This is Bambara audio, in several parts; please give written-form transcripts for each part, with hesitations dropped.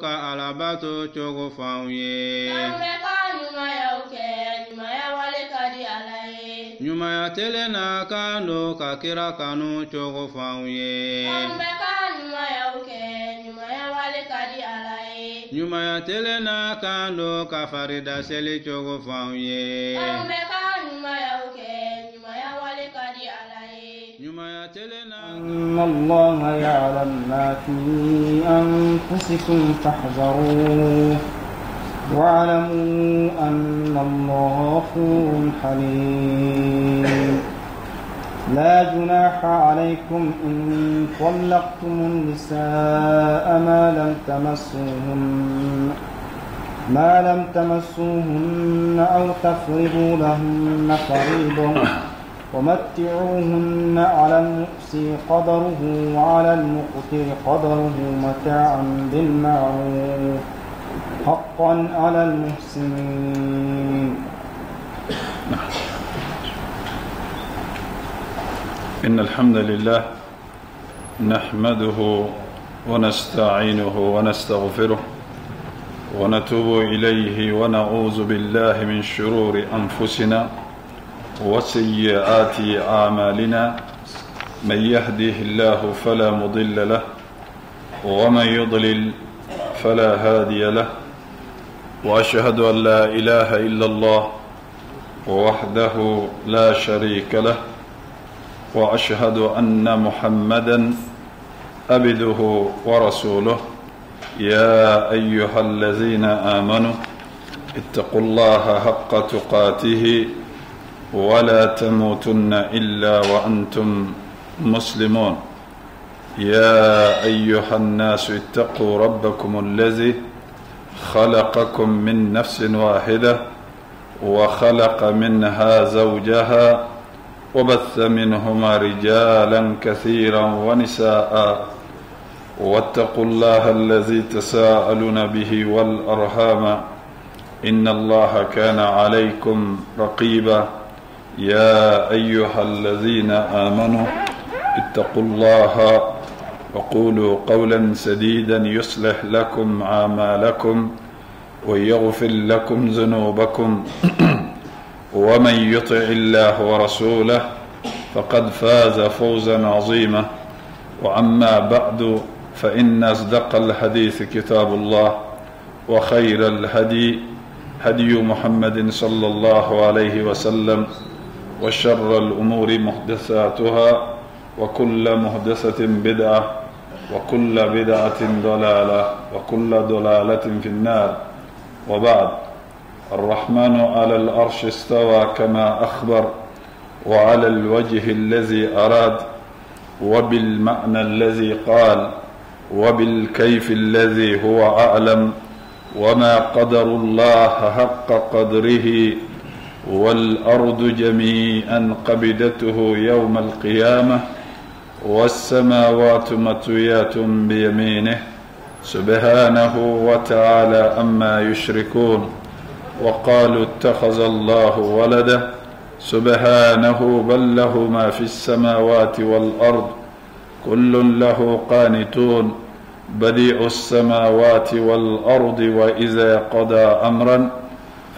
ka alabato chogo fauye nyuma ya telena kando ka kira kanu chogo fauye nyuma ya telena kando ka farida seli chogo fauye إن الله يعلم ما في أنفسكم فاحذروه واعلموا أن الله غفور حليم لا جناح عليكم إن طلقتم النساء ما لم تمسوهن أو تفرضوا لهن فريضة ومتعوهن على المؤسي قدره وعلى المقتر قدره متاعا بالمعروف حقا على المحسنين. إن الحمد لله نحمده ونستعينه ونستغفره ونتوب إليه ونعوذ بالله من شرور أنفسنا وسيئات أعمالنا من يهده الله فلا مضل له ومن يضلل فلا هادي له وأشهد أن لا إله إلا الله وحده لا شريك له وأشهد أن محمدا عبده ورسوله يا أيها الذين آمنوا اتقوا الله حق تقاته ولا تموتن إلا وأنتم مسلمون يا أيها الناس اتقوا ربكم الذي خلقكم من نفس واحدة وخلق منها زوجها وبث منهما رجالا كثيرا ونساء واتقوا الله الذي تساءلون به والأرحام إن الله كان عليكم رقيبا يا أيها الذين آمنوا اتقوا الله وقولوا قولا سديدا يصلح لكم أعمالكم ويغفر لكم ذنوبكم ومن يطع الله ورسوله فقد فاز فوزا عظيما وأما بعد فإن أصدق الحديث كتاب الله وخير الهدي هدي محمد صلى الله عليه وسلم وشر الأمور محدثاتها وكل محدثة بدعة وكل بدعة ضلالة وكل ضلالة في النار. وبعد، الرحمن على العرش استوى كما أخبر وعلى الوجه الذي أراد وبالمعنى الذي قال وبالكيف الذي هو أعلم وما قدر الله حق قدره والأرض جميعا قبضته يوم القيامة والسماوات مطويات بيمينه سبحانه وتعالى أما يشركون وقالوا اتخذ الله ولدا سبحانه بل له ما في السماوات والأرض كل له قانتون بديع السماوات والأرض وإذا قضى أمرا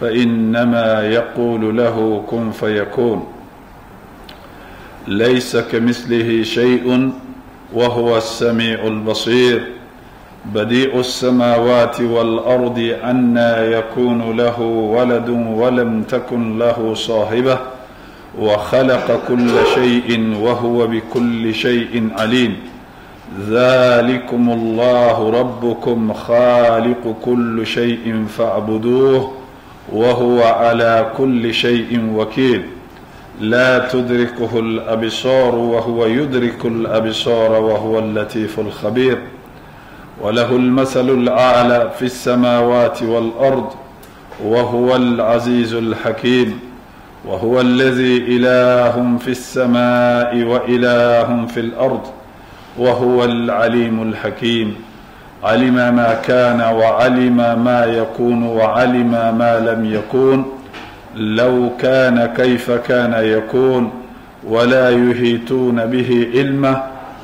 فإنما يقول له كن فيكون ليس كمثله شيء وهو السميع البصير بديع السماوات والأرض أنى يكون له ولد ولم تكن له صاحبة وخلق كل شيء وهو بكل شيء عليم ذلكم الله ربكم خالق كل شيء فاعبدوه وهو على كل شيء وكيل لا تدركه الأبصار وهو يدرك الأبصار وهو اللطيف الخبير وله المثل الأعلى في السماوات والأرض وهو العزيز الحكيم وهو الذي إله في السماء وإله في الأرض وهو العليم الحكيم علم ما كان وعلم ما يكون وعلم ما لم يكون لو كان كيف كان يكون ولا يحيطون به علمه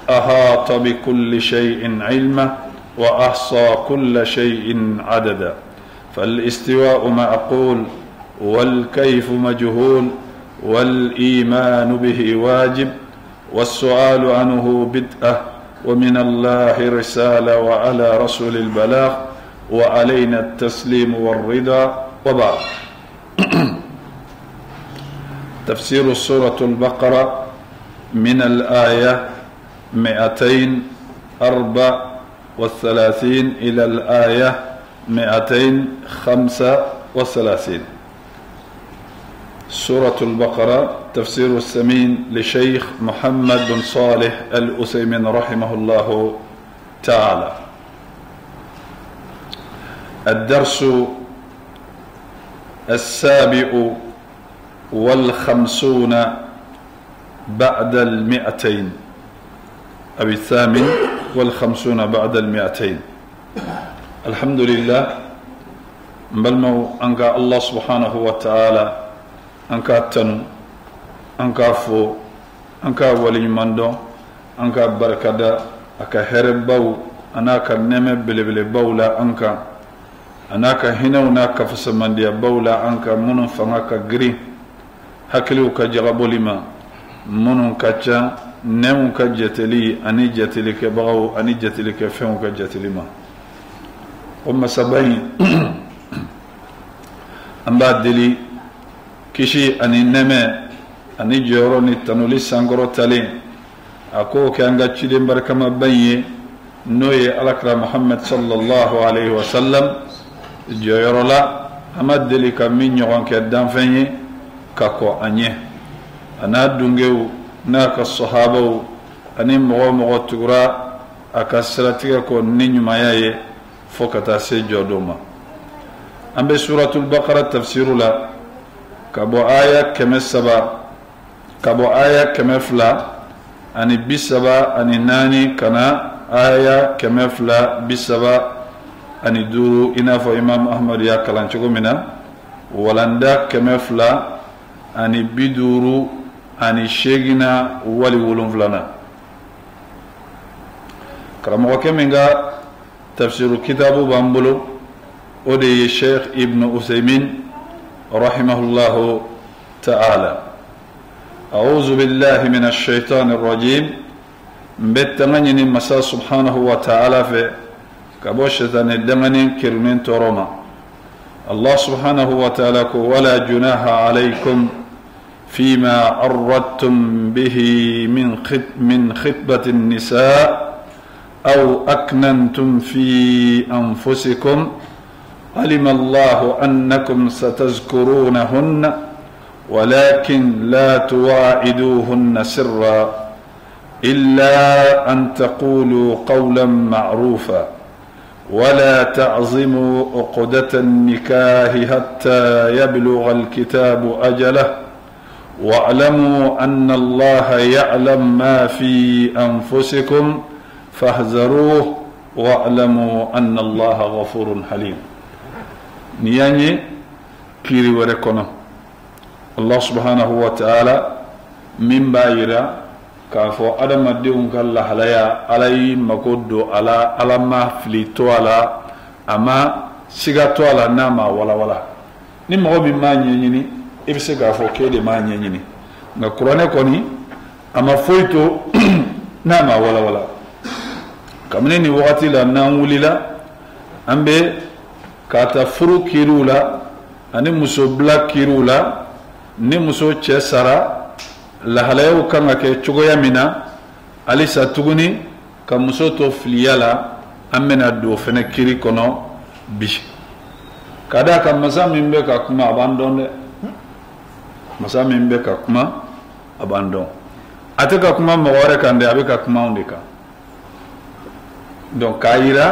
أحاط بكل شيء علمه وأحصى كل شيء عددا. فالاستواء معقول والكيف مجهول والإيمان به واجب والسؤال عنه بدعة ومن الله رسالة وعلى رسول البلاغ وعلينا التسليم والرضا. وبعد. تفسير سورة البقرة من الآية 234 إلى الآية 235. سورة البقرة تفسير السمين لشيخ محمد بن صالح الأثيمين رحمه الله تعالى. الدرس 57 بعد 200 أو 58 بعد 200. الحمد لله بلمو أنك الله سبحانه وتعالى أنك تنو أنك فو أنك ولي مندو أنك بركدا أنك هربو أنك نمي بلي بولا أنك أنك هنا وناك فسمن دي بولا أنك منو فنك غري هكلو كجغبو لما منو كجا نمو كجتلي أني جتلي كبغو أني جتلي كفهم كجتلي ما وما سبعين أمبا دلي كشي أني نمي أني جوروني تنولي سانغرو تالي أكو كأنغا تشيدين بركما بني نوي الأكرم محمد صلى الله عليه وسلم جورولا أما دلي كمين يوان كدام فني كاكو أنيه أنا دونغيو ناك الصحابة أني مغو تغرا أكسرتك كو نينيو ماياي فوكتا سيجو دوما. أما سورة البقرة تفسير لا كابو آية كمسبا كابو آية كمفلا أني بسبا أني ناني كنا آية كمفلا بسبا أني دورو إنافو إمام أحمد يا كلانشكو منا ولندا كمفلا أني بدورو أني شيغنا ولي ولنفلنا. كرامو كمينغا تفسير كتاب بامبلو ودي الشيخ ابن أثيمين رحمه الله تعالى. أعوذ بالله من الشيطان الرجيم. بتمنين مسا سبحانه وتعالى في كبوشتان الدمنين كرمين تروما. الله سبحانه وتعالى ولا جناح عليكم فيما أردتم به من خطبة النساء أو أكننتم في أنفسكم علم الله أنكم ستذكرونهن ولكن لا تواعدوهن سرا إلا أن تقولوا قولا معروفا ولا تعزموا عقدة النكاح حتى يبلغ الكتاب أجله واعلموا أن الله يعلم ما في أنفسكم فاحذروه واعلموا أن الله غفور حليم. نياني كيري وركونا الله سبحانه وتعالى من بايرا كافو أدم الدين كالله ليا علي مكودو على ما فليتو على أما سيغاتو على ناما ولا نمو بما نيني إبسي كافو كيدي ما نيني نقراني كوني أما فويتو ناما ولا كمنيني وقتي لا نامولي لا أمبي كاتا فرو كيرولا أني مسو بلاك كيرولا ni muso cɛ sara lahalayaw kan ka kɛ cogoya min na halisa tuguni ka muso to filiya la an bɛna don fɛnɛ kiri kɔnɔ bi ka da kan masa min bɛ ka kuma a b'an dɔn dɛ masa min bɛ ka kuma a b'an dɔn a tɛ ka kuma mɔgɔ wɛrɛ kan dɛ a bɛ ka kuma anw de kan donc k'a yira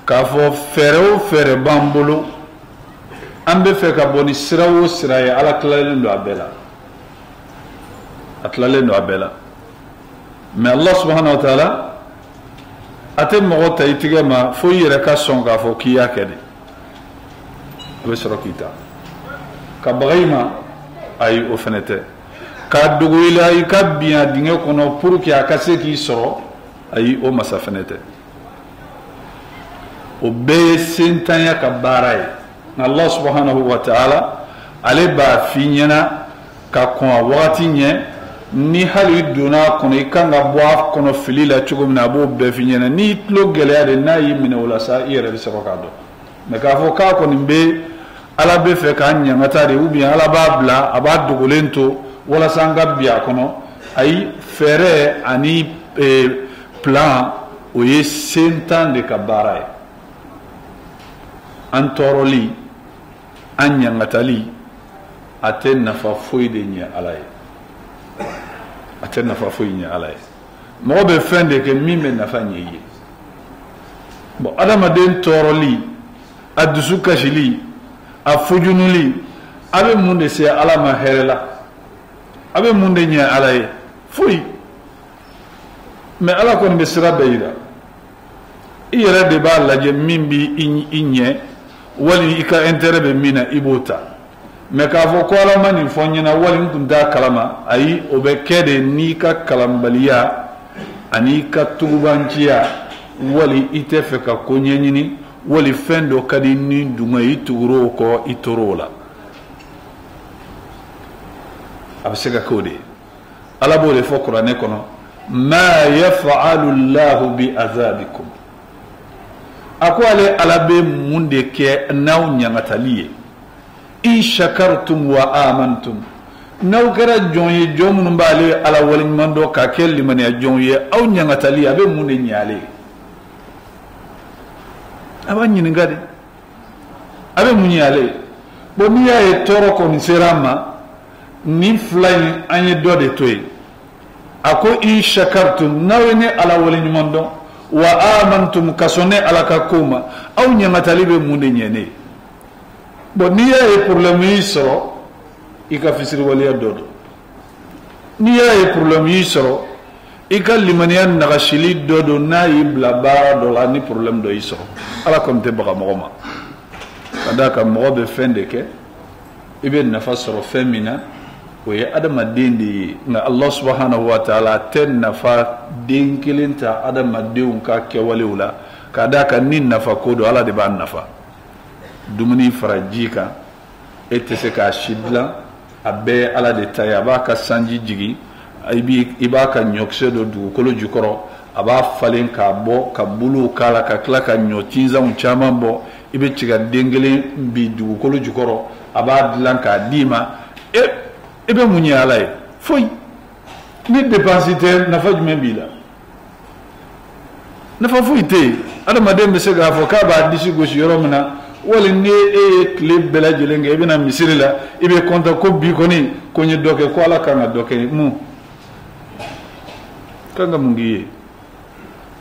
k'a fɔ fɛɛrɛ o fɛɛrɛ b'an bolo an bɛ fɛ ka bɔ ni sira o sira ye ala tilalen don a bɛɛ la a tilalen don a bɛɛ la mais Allah subhanahu wa ta'ala a tɛ mɔgɔ ta i tigɛ ma fo i yɛrɛ ka sɔn k'a fɔ k'i y'a kɛ de a bɛ sɔrɔ k'i ta ka baga i ma ayi o fɛnɛ tɛ k'a dogo i la i ka biɲɛ dingɛ kɔnɔ pour que a ka se k'i sɔrɔ ayi o masa fɛnɛ tɛ o be sentanya ka barai Allah subhanahu wa ta'ala ale ba finyana ka kon wati nye ni hali duna kono ikanga bwa kono filila chugumna bo be finyana ni tlo gele de nayi mina wala sa ire se ko kado me ka fo ka ko nimbe ala be fe ka nya ngatare ubi ala babla aba dugulento wala sanga biya kono ay fere ani plan o ye sentan de ka barai antoroli anyangatali aten nafa foyi de nya alay aten nafa foyi nya alay mo be fende ke mime nafa nyi bo adama den toroli adusu kashili afujunuli abe munde se alama herela abe munde nya alay foyi me ala ko be sira bayira iyere de ba laje mimbi inye wali ika intérêt be mina ibota me ka fo ko ala mani fonyina wali ndunda kalama ayi obe kede ni ka kalambaliya ani ka tubanjiya wali itefe ka konyenyini wali fendo kadi ni duma ituro ko itorola absega kode ala bole fo qur'ane kono ma yaf'alu Allah bi azabikum akwale alabe munde ke naw nyangataliye in shakartum wa amantum naw gara jonye jomun mbale ala walin mando ka kelli man ya jonye aw nyangataliye abe munde nyale abanyi ngade abe munyale bo miya e toro ko ni serama ni fly anye dode toy ako in shakartum nawene ala walin mando wa amantum kasone ala kakuma aw nyamatalibe munde nyene bo niya e problème isro ika fisir waliya dodo niya e problème isro ika limaniyan nagashili dodo na ibla bara do la ni problème do isro ala konte baga mogoma kadaka mogobe fende ke ibe nafasro femina we adama dindi na Allah subhanahu wa ta'ala ten nafa dinkilinta adama deun ka kewalewla kadaka nin nafa kodo ala de ban nafa dumuni farajika etese ka shidla abe ala de tayaba ka sanji jigi ibaka nyokse do du kolo jukoro aba falen ka bo ka bulu kala ka klaka nyotinza unchama bo ibe chiga dengele bi du kolo jukoro aba dilanka dima ebe munye alay foy ni dépensité nafa jume bila nafa foyte adama dembe se ga fo ka ba disi go yoro mina wala ne clip bela jelenge ebe na misirila ibe konta ko bi koni ko nyi doke ko ala kanga doke mu kanga mungiye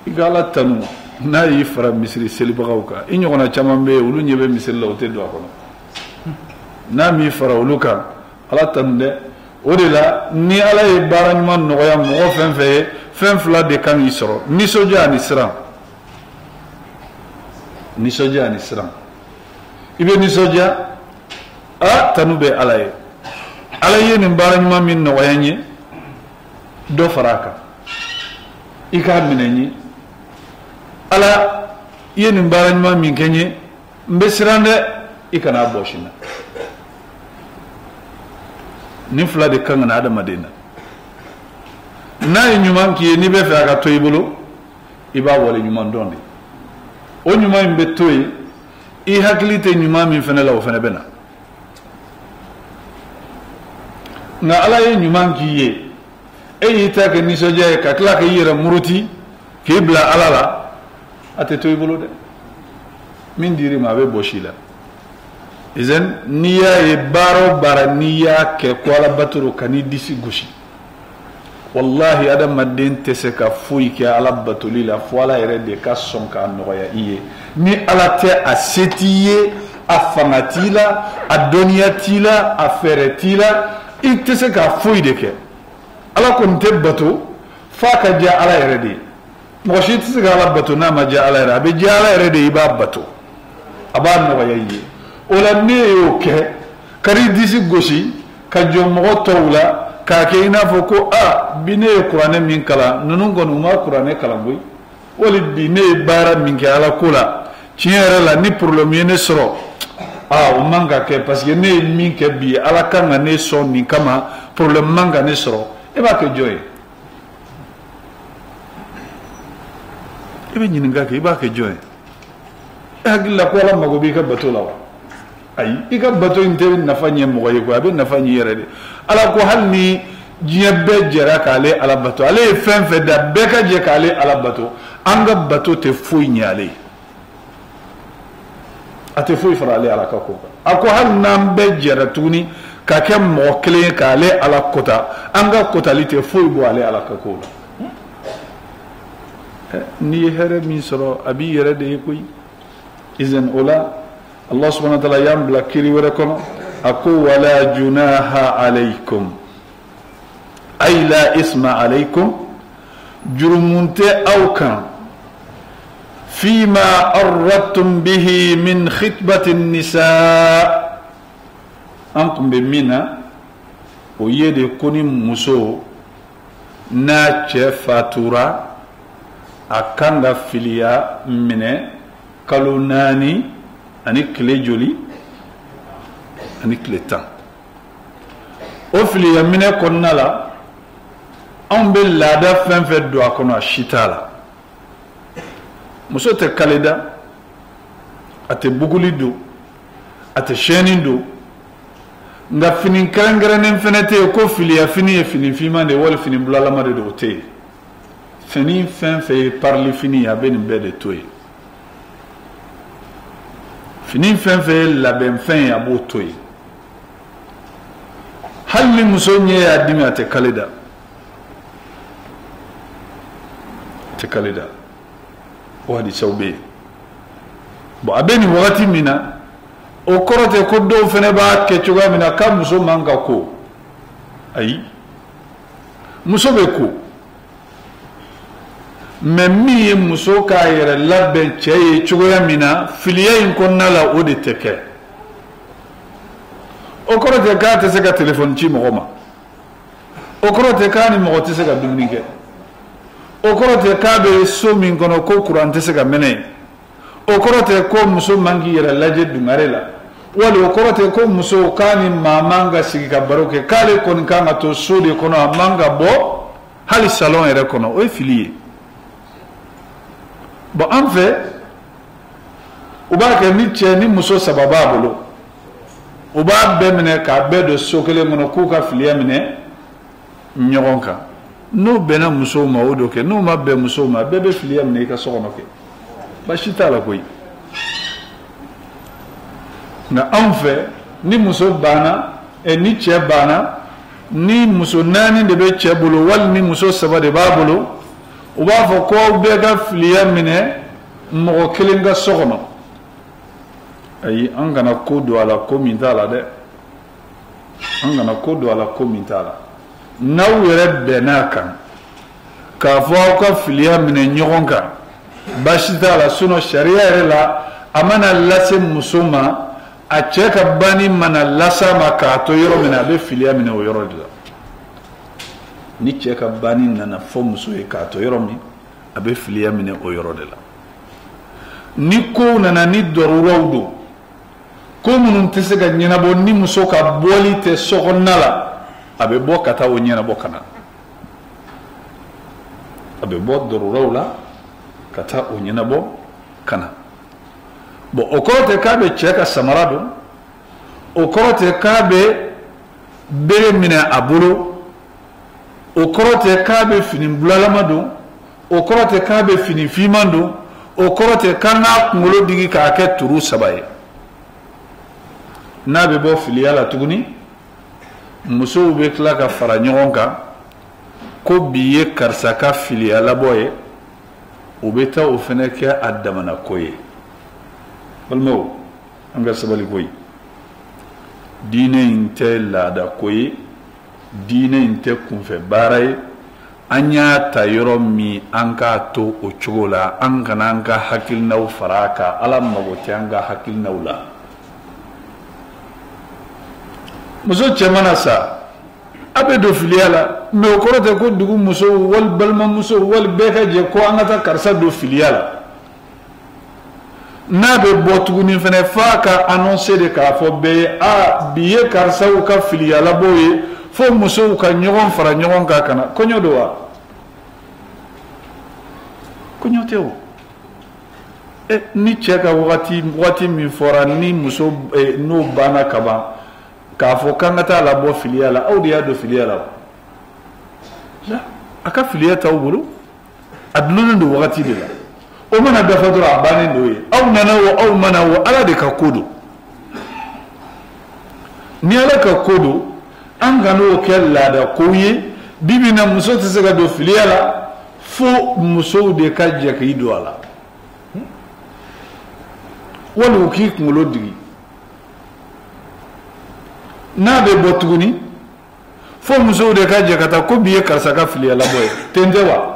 igala tanu na yi fara misiri selibagauka inyo na chamambe ulu nyebe misirila ote do akono na mi fara uluka ala tande odela ni ala e baranyman no ya mo fen fla de kan isro ni soja ni sram ibe ni soja a tanube ala ye ni baranyman min no yanye do faraka ika minenyi ala ye ni baranyman min kenye mbesirande ikana boshina ni fla de kan na adama dina na nyuman ki ni be fa ka toyibulu iba wala nyuman donde o nyuman be toy i haklite nyuman min fene la o fene bena na ala ye nyuman ki ye e yita ke ni soja ka kla ka yira muruti ke bla ala la ate toyibulu de min diri ma be boshila izen niya e baro bara niya ke kwala baturo kani disi gushi wallahi adam madin tese ka fuyi ke ala batulila fwala ere de ka sonka noya iye ni ala te asetiye afanatila adoniyatila aferetila itese ka fuyi de ke ala kon te bato fa ka ja ala ere de mo shi tese ka ala bato na ma ja ala ere be ja ala ere de iba bato aba noya iye ola ne yoke kari disi goshi ka jomo tawla ka ke ina fo ko bine qur'ane min kala nunun gonu ma qur'ane kala boy wali bine bara min ke ala kula tiɲɛ la ni problème ye ne sɔrɔ o man ka kɛ parce que ne ye min kɛ bi ala kan ka ne sɔn nin kama problème man ka ne sɔrɔ e b'a kɛ jɔn ye e bɛ ɲininka kɛ i b'a kɛ jɔn ye e hakili la ko ala mago b'i ka bato la wa ayi i ka bato in tɛ nafa ɲɛ mɔgɔ ye koyi a bɛ nafa ɲɛ yɛrɛ de ala ko hali ni diɲɛ bɛɛ jɛra k'ale ala bato ale ye fɛn fɛn da bɛɛ ka jɛ k'ale ala bato an ka bato tɛ foyi ɲɛ ale ye a tɛ foyi fara ale ala ka ko kan a ko hali n'an bɛɛ jɛra tuguni ka kɛ mɔgɔ kelen ye k'ale ala kota an ka kotali tɛ foyi bɔ ale ala ka ko la n'i ye hɛrɛ min sɔrɔ a b'i yɛrɛ de ye koyi izan o la Allah subhanahu wa ta'ala y'an bila kiri wɛrɛ kɔnɔ a ko wala junaha alaykum ay la isma alaykum jurumun tɛ aw kan fima arradtum bihi min khitbati nisa an tun bɛ min na o ye de ko ni muso n'a cɛ fatura a kan ka filiya minɛ kalo 4 ani tile joli ani tile 10 o filiya minɛ kɔnɔna la anw bɛ laada fɛn fɛn don a kɔnɔ a si t'a la muso tɛ kaleda a tɛ buguli don a tɛ sɛni don nka fini kɛrɛnkɛrɛnnen fɛnɛ tɛ yen ko filiya fini ye fini finman de ye wali fini bulalama de don o tɛ yen fini fɛn fɛn ye parili fini ye a bɛ nin bɛɛ de to yen fini fɛn fɛn ye labɛn fɛn ye a b'o to yen hali ni muso ɲɛ y'a dimi a tɛ kaleda o hadisaw bɛ yen bon a bɛ nin wagati min na o kɔrɔ tɛ ko dɔw fɛnɛ b'a kɛ cogoya min na k'a muso man ka ko ayi muso bɛ ko mais min ye muso k'a yɛrɛ labɛn cɛ ye cogoya min na filiya in kɔnɔna la o de tɛ kɛ o kɔrɔ tɛ k'a tɛ se ka téléphone ci mɔgɔ ma o kɔrɔ tɛ k'a ni mɔgɔ tɛ se ka dumuni kɛ o kɔrɔ tɛ k'a bɛ so min kɔnɔ ko courant tɛ se ka mɛnɛ o kɔrɔ tɛ ko muso man k'i yɛrɛ lajɛ dungare la wali o kɔrɔ tɛ ko muso k'a ni maa man ka sigi ka baro kɛ k'ale kɔni kan ka to so de kɔnɔ a man ka bɔ hali salon yɛrɛ kɔnɔ o ye fili ye bon an fɛ u b'a kɛ ni cɛ ni muso 3 b'a bolo u b'a bɛɛ minɛ k'a bɛɛ don so kelen kɔnɔ k'u ka filiya minɛ ɲɔgɔn kan n'o bɛnna musow ma o do kɛ n'o ma bɛn musow ma bɛɛ bɛ filiya minɛ i ka so kɔnɔ kɛ baasi t'a la koyi nka anw fɛ ni muso banna ni cɛ banna ni muso 4 de bɛ cɛ bolo wali ni muso 3 de b'a bolo u b'a fɔ ko bɛɛ ka filiya minɛ mɔgɔ kelen ka so kɔnɔ ayi an kana ko don a la ko min t'a la dɛ an kana ko don a la ko min t'a la n'aw yɛrɛ bɛnn'a kan k'a fɔ aw ka filiya minɛ ɲɔgɔn kan baasi t'a la sinon sariya yɛrɛ la a mana lase muso ma a cɛ ka banni mana lasa ma k'a to yɔrɔ min na a bɛ filiya minɛ o yɔrɔ de la ni cɛ ka banni nana fɔ muso ye k'a to yɔrɔ min a bɛ filiya minɛ o yɔrɔ de la ni kow nana ni dɔrɔraw don ko minnu tɛ se ka ɲɛnabɔ ni muso ka bɔli tɛ so kɔnɔna la a bɛ bɔ ka taa o ɲɛnabɔ ka na a bɛ bɔ dɔrɔraw la ka taa o ɲɛnabɔ ka na bon o kɔrɔ tɛ k'a bɛ cɛ ka samara don o kɔrɔ tɛ k'a bɛ bere minɛ a bolo o kɔrɔ tɛ k'a bɛ fini bulalama don o kɔrɔ tɛ k'a bɛ fini finman don o kɔrɔ tɛ k'a n'a kunkolo digi k'a kɛ turu 3 ye n'a bɛ bɔ filiya la tuguni musow bɛ tila ka fara ɲɔgɔn kan ko bi ye karisa ka filiya labɔ ye o bɛ taa o fana kɛ a damana ko ye balimaw an ka sabali ko ye diinɛ in tɛ laada ko ye diinɛ in tɛ kunfɛ baara ye an y'a ta yɔrɔ min an k'a to o cogo la an kana an ka hakilinaw fara a kan ala mago tɛ an ka hakilinaw la muso cɛ mana sa a bɛ don filiya la mais o kɔrɔ tɛ ko dugu muso wali balimamuso wali bɛɛ ka jɛ ko an ka taa karisa don filiya la n'a be bɔ tuguni fɛnɛ f'a ka annoncer de k'a fɔ bɛɛ ye bi ye karisaw ka filiyalabɔ ye fo musow ka ɲɔgɔn fara ɲɔgɔn kan ka na kɔɲɔ don wa kɔɲɔ tɛ o ni cɛ ka wagati min fɔra ni muso n'o banna ka ban k'a fɔ k'an ka taa labɔ filiya la aw de y'a don filiya la wa a ka filiya t'aw bolo a dulonnen don wagati de la o mana dafa dɔrɔn a bannen don ye aw nana o aw mana o ala de ka ko don ni ala ka ko don an ka n'o kɛ laada kow ye bibi na muso tɛ se ka don filiya la fo musow de ka jɛ k'i don a la wali u k'i kunkolo digi n'a bɛ bɔ tuguni fo musow de ka jɛ ka taa ko bi ye karisa ka filiya labɔ ye ten tɛ wa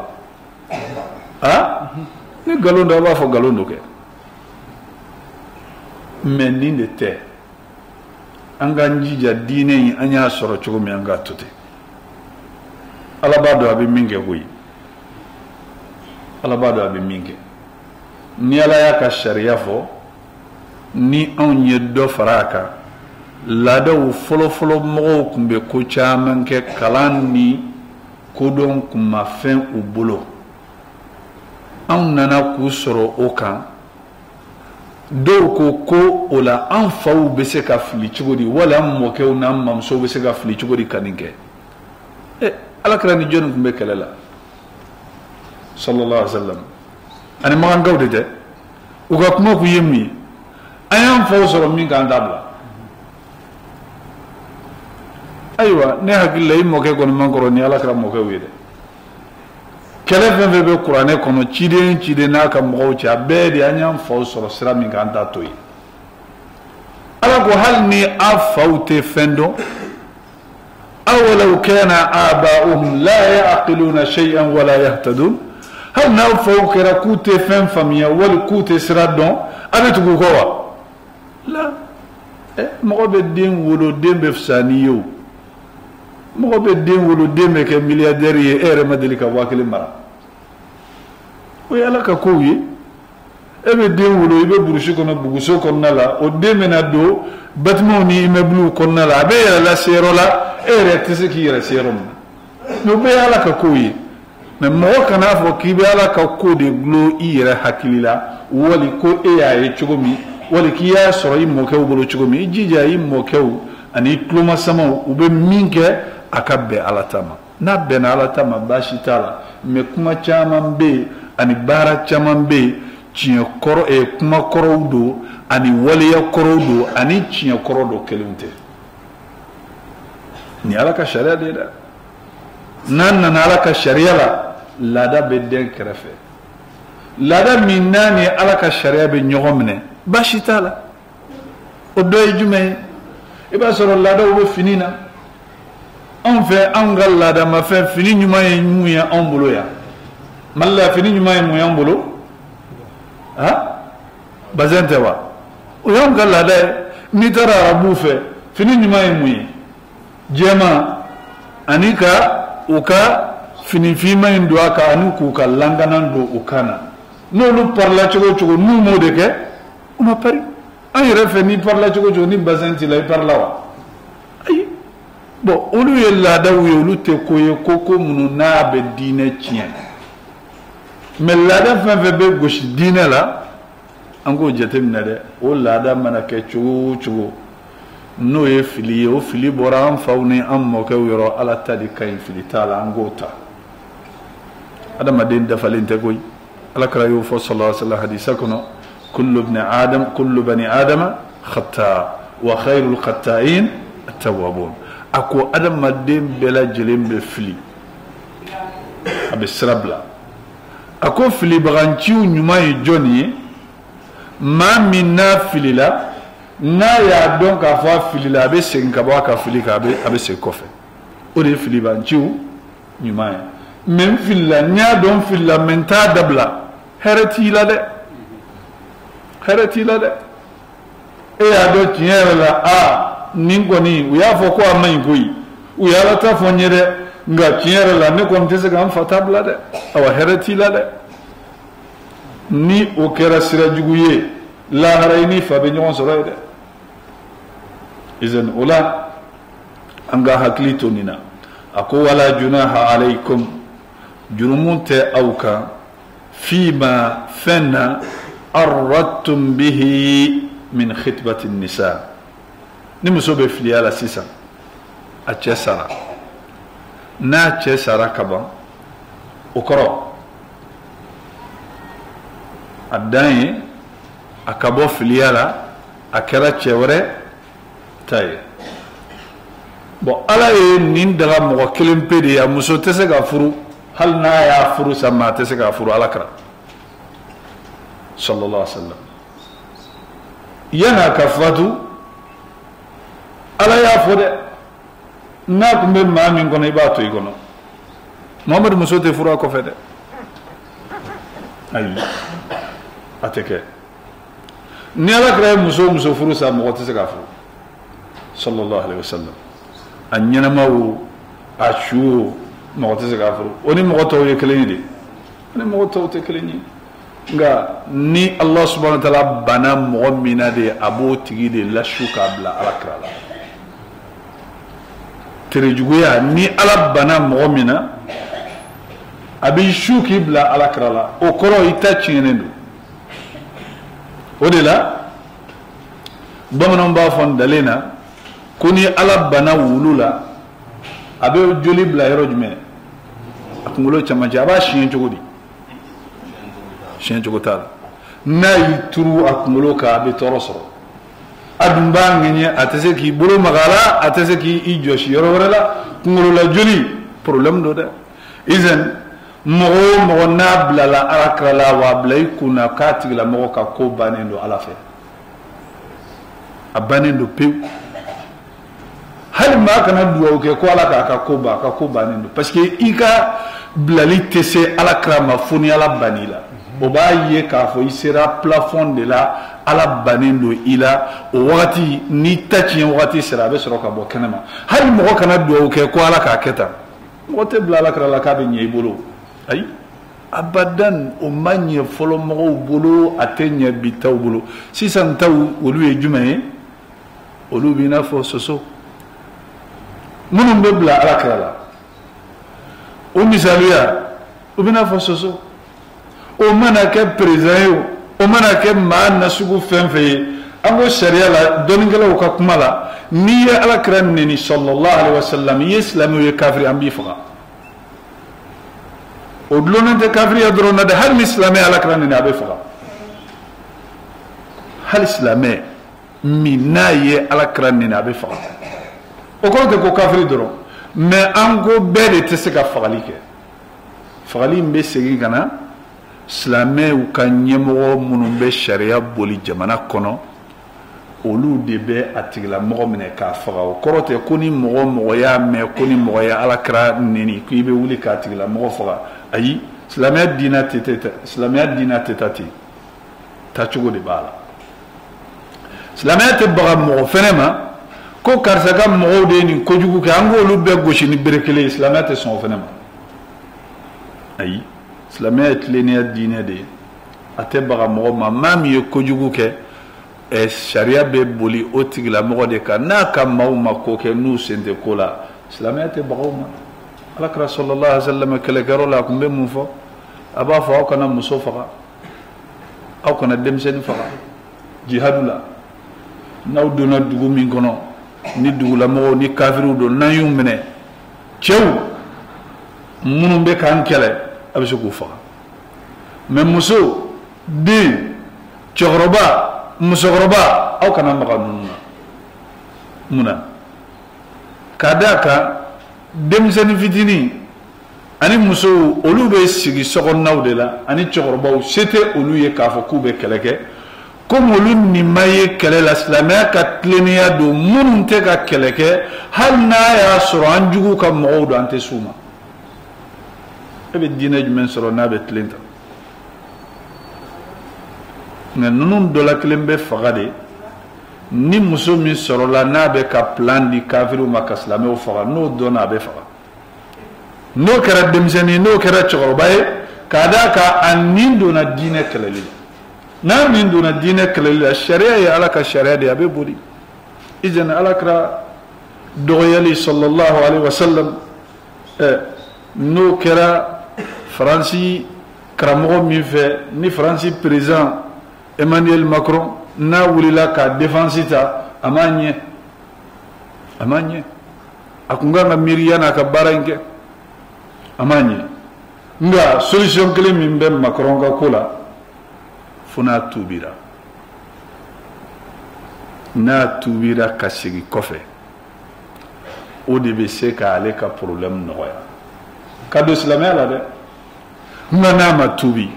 ni nkalon dɔ a b'a fɔ nkalon dɔ kɛ mɛ nin de tɛ an k'an jija diinɛ in an y'a sɔrɔ cogo min an k'a to ten ala b'a dɔn a bɛ min kɛ koyi ala b'a dɔn a bɛ min kɛ ni ala y'a ka sariya fɔ ni anw ye dɔ fara a kan laadaw fɔlɔfɔlɔ mɔgɔw tun bɛ ko caman kɛ kalan ni kodɔn kun ma fɛn u bolo anw nana k'u sɔrɔ o kan dɔw ko o la an faw bɛ se ka fili cogo di wala an mɔkɛw n'an mamusow bɛ se ka fili cogo di ka nin kɛ alakira ni jɔnni tun bɛ kɛlɛ la sallallahu alaihi wa sallam ani magankaw de tɛ u ka kuma kun ye mun ye an y'an faw sɔrɔ min k'an dabila ayiwa ne hakili la i mɔkɛ kɔni man kɔrɔ ni alakira mɔkɛw ye dɛ kɛlɛ fɛn fɛn bɛ kuranɛ kɔnɔ ciden n'a ka mɔgɔw cɛ a bɛɛ de an y'an faw sɔrɔ sira min k'an ta to yen ala ko hali ni a faw tɛ fɛn dɔn awalaw kana aba'uhum la ya'qiluna shay'an wala yahtadun hali n'aw faw kɛra k'u tɛ fɛn faamuya wali k'u tɛ sira dɔn a bɛ tugu kɔ wa la mɔgɔ bɛ den wolo den bɛ fisa n'i ye o mɔgɔ bɛ den wolo den bɛ kɛ miliyardɛri ye e yɛrɛ ma deli ka 1000 mara o ye ala ka kow ye e bɛ den wolo i bɛ burusi kɔnɔ buguso kɔnɔna la o den bɛna don bâtiment ni immeuble kɔnɔna la a bɛ yɛlɛla se yɔrɔ la e yɛrɛ tɛ se k'i yɛrɛ se yɔrɔ min na o bɛɛ ye ala ka kow ye mais mɔgɔ kana fɔ k'i bɛ ala ka ko de gulon i yɛrɛ hakili la wali ko e y'a ye cogo min wali k'i y'a sɔrɔ i mɔkɛw bolo cogo min i jija i mɔkɛw ani tulomasimaw u bɛ min kɛ a ka bɛn ala ta ma n'a bɛnna ala ta ma baasi t'a la mais kuma caman bɛ yen ani baara caman bɛ yen tiɲɛ kɔrɔ kuma kɔrɔw don ani waleya kɔrɔw don ani tiɲɛ kɔrɔ dɔ kelenw tɛ ni ala ka sariya de ye dɛ n'an nana ala ka sariya la laada bɛ den kɛrɛfɛ laada min n'a ni ala ka sariya bɛ ɲɔgɔn minɛ baasi t'a la o dɔ ye jumɛn ye i b'a sɔrɔ laadaw bɛ fini na anw fɛ anw ka laadamafɛn fini ɲuman ye mun ye anw bolo yan mali la fini ɲuman ye mun y'anw bolo bazɛn tɛ wa o y'anw ka laada ye n'i taara arabuw fɛ fini ɲuman ye mun ye jɛman ani ka u ka fini finma in don a kan ani k'u ka langanan don u kan na n'olu parila cogo o cogo n'u m'o de kɛ u ma pari an yɛrɛ fɛ n'i parila cogo o cogo ni bazɛn t'i la i parila wa ayi bon olu ye laadaw ye olu tɛ ko ye ko minnu n'a bɛ diinɛ tiɲɛ mais laada fɛn fɛn bɛ gosi diinɛ la an k'o jateminɛ dɛ o laada mana kɛ cogo o cogo n'o ye fili ye o fili bɔra an faw ni an mɔkɛw yɔrɔ ala ta de ka ɲi fili t'a la an k'o ta adamaden dafalen tɛ koyi alakira y'o fɔ sallallahu alaihi wa sallam hadisa kɔnɔ kullu bani adama khata wa khairul khata'in at-tawwabun a ko adamaden bɛɛ lajɛlen bɛ fili a bɛ sira bila a ko filibaganciw ɲuman ye jɔn ye maa min n'a filila n'a y'a dɔn k'a fɔ a filila a bɛ segin ka bɔ a ka fili kan a bɛ segin kɔfɛ o de ye filibanciw ɲuman ye mais n filila n y'a dɔn n filila mais n t'a dabila hɛrɛ t'i la dɛ hɛrɛ t'i la dɛ e y'a dɔn tiɲɛ yɛrɛ la nin kɔni u y'a fɔ ko a man ɲi koyi u ye ala ta fɔ n ye dɛ nka tiɲɛ yɛrɛ la ne kɔni tɛ se ka n fa ta bila dɛ awa hɛrɛ t'i la dɛ ni o kɛra sira jugu ye lahara fa be ɲɔgɔn sɔrɔ de izan ola anga hakili to nina ako wala junaha alaykum jurumun tɛ aw kan fima fɛn aradtum bihi min khitbati nisa ni muso bɛ filiya la sisan a cɛ sara n'a cɛ sara ka ban o kɔrɔ a dan ye a ka bɔ filiya la a kɛra cɛ wɛrɛ ta ye bon ala ye nin daga mɔgɔ kelen pe de ye a muso tɛ se ka furu hali n'a y'a furu sa maa tɛ se ka furu ala kira sallallahu alaihi wasallam yana ka fatu ala y'a fɔ dɛ n'a kun bɛ maa min kɔnɔ i b'a to i kɔnɔ Muhamadu muso tɛ furu a kɔfɛ dɛ ayi a tɛ kɛ ni ala kira ye muso furu sa mɔgɔ tɛ se ka furu sallallahu alaihi wasallam a ɲɛnama a su mɔgɔ tɛ se ka furu o ni mɔgɔ tɔw ye kelen ye de o ni mɔgɔ tɔw tɛ kelen ye nka ni Allah subhanahu wa ta'ala bana mɔgɔ min na de a b'o tigi de lasu k'a bila ala kira la terejuguya ni ala bana mɔgɔ min na a b'i su k'i bila ala kira la o kɔrɔ i ta tiɲɛnen don o de la bamananw b'a fɔ ndalen na ko ni ala bana wulu la a bɛ joli bila yɔrɔ jumɛn a kunkolo camancɛ a b'a siɲɛ cogo di siɲɛ cogo t'a la n'a y'i turu a kunkolo kan a bɛ tɔɔrɔ sɔrɔ a dun b'a ŋɛɲɛ a tɛ se k'i bolo maga a la a tɛ se k'i jɔsi yɔrɔ wɛrɛ la kunkolo la joli problème don dɛ izan mɔgɔ o mɔgɔ n'a bilala ala kira la wa a bila i kunna k'a tigilamɔgɔ ka ko bannen don ala fɛ a bannen don pewu hali maa kana duwawu kɛ ko ala k'a ka ko ban a ka ko bannen don parce que i ka bilali tɛ se ala kira ma fo ni ala banni la o b'a ye k'a fɔ i sera plafond de la ala bannen don i la o wagati ni ta tiɲɛ wagati sera a bɛ sɔrɔ ka bɔ kɛnɛma hali mɔgɔ kana duwawu kɛ ko ala k'a kɛ tan mɔgɔ tɛ bila ala kira la k'a bɛ ɲɛ i bolo ayi abadan o ma ɲɛ fɔlɔ mɔgɔw bolo a tɛ ɲɛ bi taw bolo sisan taw olu ye jumɛn ye olu b'i n'a fɔ soso minnu bɛ bila ala kira la o misaliya o b'i n'a fɔ soso o mana kɛ président ye o mana kɛ maa nasugu fɛn fɛn ye an ko sariya la dɔnnikɛlaw ka kuma la n'i ye ala kira neni sallallahu alaihi wasallam i ye silamɛw ye kafiri an b'i faga o dulonnen tɛ kafiriya dɔrɔn na dɛ hali ni silamɛ ala kira neni a bɛ faga hali silamɛ min n'a ye ala kira neni a bɛ faga o kɔrɔ tɛ ko kafiri dɔrɔn mais an ko bɛɛ de tɛ se ka fagali kɛ fagali in bɛ segin ka na silamɛw ka ɲɛmɔgɔ minnu bɛ sariya boli jamana kɔnɔ olu de bɛ a tigilamɔgɔ minɛ k'a faga o kɔrɔ tɛ ko ni mɔgɔ y'a mɛn ko ni mɔgɔ ye ala kira neni ko i bɛ wuli k'a tigilamɔgɔ faga ayi silamɛya diina tɛ taa ten taacogo de b'a la silamɛya tɛ baga mɔgɔ fɛnɛ ma ko karisa ka mɔgɔw de ye nin kojugu kɛ an k'olu bɛɛ gosi ni bere kelen ye silamɛya tɛ sɔn o fɛnɛ ma ayi silamɛya ye tilennenya diinɛ de ye a tɛ baga mɔgɔ ma maa min ye kojugu kɛ sariya bɛ boli o tigilamɔgɔ de kan n'a ka maaw ma ko kɛ n'u sen tɛ ko la silamɛya tɛ bagaw ma alakira sallallahu alaihi wasallam kɛlɛkɛyɔrɔ la a tun bɛ mun fɔ a b'a fɔ aw kana muso faga aw kana denmisɛnnin faga jihadu la n'aw donna dugu min kɔnɔ ni dugulamɔgɔw ni kafiriw don n'an y'u minɛ cɛw minnu bɛ k'an kɛlɛ a bɛ se k'u faga mais muso den cɛkɔrɔba musokɔrɔba aw kana maga ninnu na munna k'a d'a kan denmisɛnnin fitinin ani musow olu bɛ sigi sokɔnɔnaw de la ani cɛkɔrɔbaw se tɛ olu ye k'a fɔ k'u bɛ kɛlɛ kɛ komi olu nin ma ye kɛlɛ la silamɛya ka tilennenya don minnu tɛ ka kɛlɛ kɛ hali n'a y'a sɔrɔ an jugu ka mɔgɔw don an tɛ s'u ma e bɛ diinɛ jumɛn sɔrɔ n'a bɛ tilen ta nka ninnu dɔ la kelen bɛ faga de ni muso min sɔrɔla n'a bɛ ka plan di kafiriw ma ka silamɛw faga n'o dɔnna a bɛ faga n'o kɛra denmisɛnnin n'o kɛra cɛkɔrɔba ye k'a d'a kan a nin donna diinɛ kɛlɛli la na min duna dina kalila sharia ya alaka sharia de abe buri idan alakra doyali sallallahu alaihi wasallam no kera Franci kramo mi fait ni Franci président Emmanuel Macron na wulila ka défense ta amanye akunga na miriana ka baranke amanye nga solution kele min be Macron ka kula funa tubira na tubira ka sigi kofe o de be se ka ale ka problème noya kado islamia la de nga na ma tubi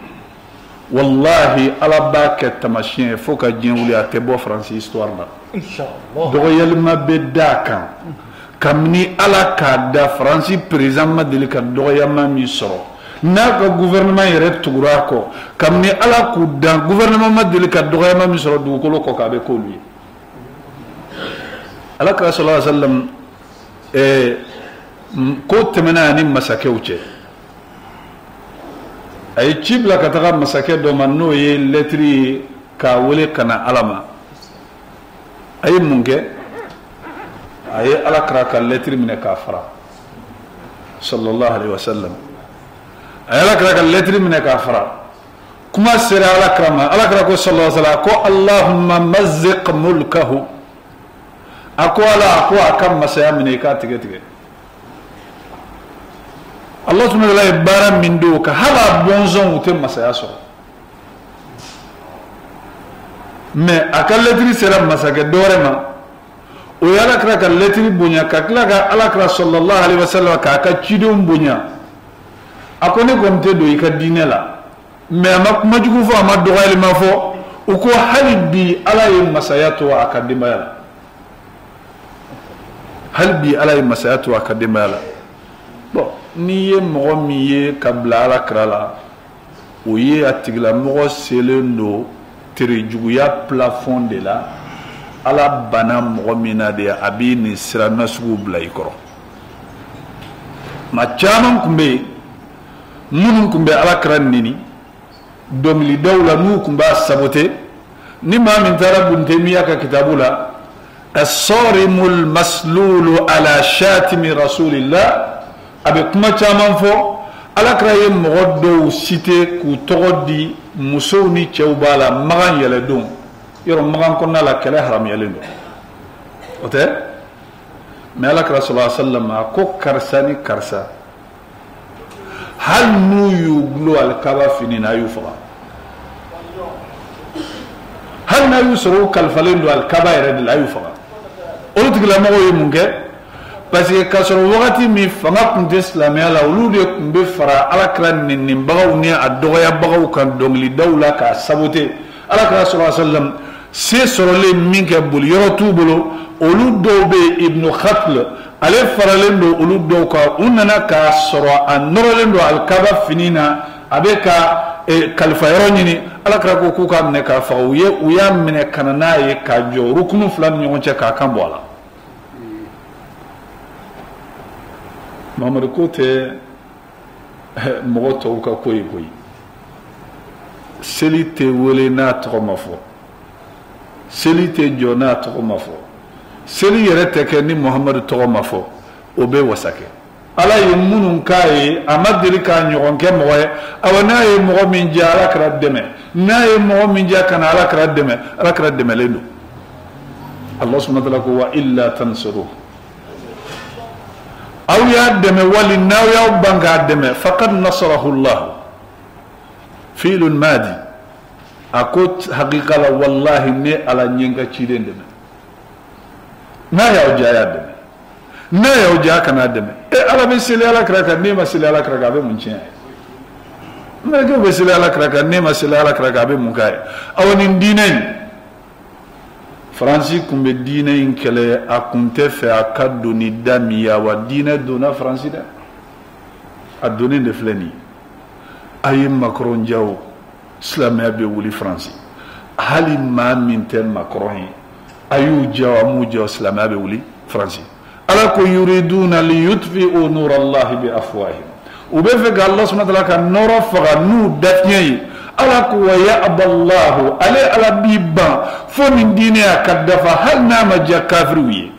wallahi ala ba ke tamashien fo ka dien wuli ate bo France histoire la inshallah do yelma be dakan kamni ala ka da France président ma delika do yama mi soro na ka gouvernement yere tugura ko kamni ala ku da gouvernement ma delika do yama mi soro du ko ko ka be ko lui ala ka sallallahu alaihi wasallam ko temena ni masakewche ay cibla ka taga masake do man no ye lettre ka wole kana alama ay munge ay alakra ka lettre mine ka fara sallallahu alaihi wasallam ay alakra ka lettre mine ka fara kuma sira alakra ko sallallahu alaihi wasallam ko allahumma mazziq mulkahu akwala ko akam masaya mine ka tige Allah subhanahu wa ta'ala bara min do ka hala bonzon ute masaya so mais akal letri sera masake dorema o yala kra ka letri bunya ka kla ka ala kra sallallahu alaihi wasallam ka chidum bunya akone gomte do ika dinela mais ma jugu fo ma dogal ma fo uko halbi ala yi masayatu wa akadimala halbi ala yi masayatu wa akadimala bon ni ye mɔgɔ min ye ka bila alakira la o ye a tigilamɔgɔ selen do tere juguya plafond de la ala bana mɔgɔ min na de a b'i nin sira nasugu bila i kɔrɔ ma caman kun bɛ yen minnu kun bɛ alakira nini dɔnkilidaw la n'u kun b'a sabote ni maa min taara Ibn Taymiya ka kitabu la as-sarimul maslulu ala shatimi rasulillah abe kuma caman fɔ alakira ye mɔgɔ dɔw cité k'u tɔgɔ di musow ni cɛw b'a la magan yɛlɛdon yɔrɔ magan kɔnɔna la kɛlɛ haramuyalen don o tɛ mais alakira sallallahu alaihi wasallam a ko karisa ni karisa hali n'u y'u gulo alikaba fini na a y'u faga hali n'a y'u sɔrɔ u kalifalen don alikaba yɛrɛ de la a y'u faga olu tigilamɔgɔw ye mun kɛ parce que ka sɔrɔ wagati min fanga tun tɛ silamɛya la olu de tun bɛ fara alakira nɛnibagaw ni a dɔgɔyabagaw kan dɔnkilidaw la k'a sabote alakira sallallahu alaihi wasallam se sɔrɔlen min kɛ boli yɔrɔ t'u bolo olu dɔw bɛ yen ibnu khatl ale faralen don olu dɔw kan u nana k'a sɔrɔ a nɔrɔlen don alikaba fini na a bɛ ka kalifa yɔrɔ ɲini alakira ko k'u k'a minɛ k'a faga u y'a minɛ ka na n'a ye k'a jɔ rukunu fila ni ɲɔgɔn cɛ k'a kan bɔ a la Mamadu ko tɛ mɔgɔ tɔw ka ko ye koyi seli tɛ wele n'a tɔgɔ ma fɔ seli tɛ jɔ n'a tɔgɔ ma fɔ seli yɛrɛ tɛ kɛ ni Muhamadu tɔgɔ ma fɔ o bɛ wasa kɛ ala ye minnu k'a ye a ma deli k'a ɲɔgɔn kɛ mɔgɔ ye awa n'a ye mɔgɔ min jɛ alakira dɛmɛ n'a ye mɔgɔ min jɛ ka na alakira dɛmɛ alakira dɛmɛlen don Allah subhanahu wa ta'ala ko wa illa tansuru aw y'a dɛmɛ wali n'aw y'aw ban k'a dɛmɛ faqad nasarahu Allah fi'lun madi a ko hakika la wallahi ne ala ɲɛ ka ciden dɛmɛ n'a y'aw diya a y'a dɛmɛ n'a y'aw diya a kana dɛmɛ ala bɛ seli alakira kan n'e ma seli alakira kan a bɛ mun tiɲɛ ye mɛlɛkɛw bɛ seli alakira kan n'e ma seli alakira kan a bɛ mun k'a ye aw nin diinɛ in Faransi kun bɛ diinɛ in kɛlɛ a kun tɛ fɛ a ka don ni da min ye wa diinɛ donna Faransi dɛ a donnen de filɛ nin ye a ye Macron jaw silamɛya bɛ wuli Faransi hali maa min tɛ Macron ye a y'u jaw a m'u jaw silamɛya bɛ wuli Faransi ala ko yuriduna liyutfi'u nurallahi bi afwahihim u bɛ fɛ ka Allah subhanahu wa ta'ala ka nɔrɔ faga n'u dafiɲɛ ye ala ko wa ya'ballahu ale ala biban fo min dine akadafa hal na ma jakafru yi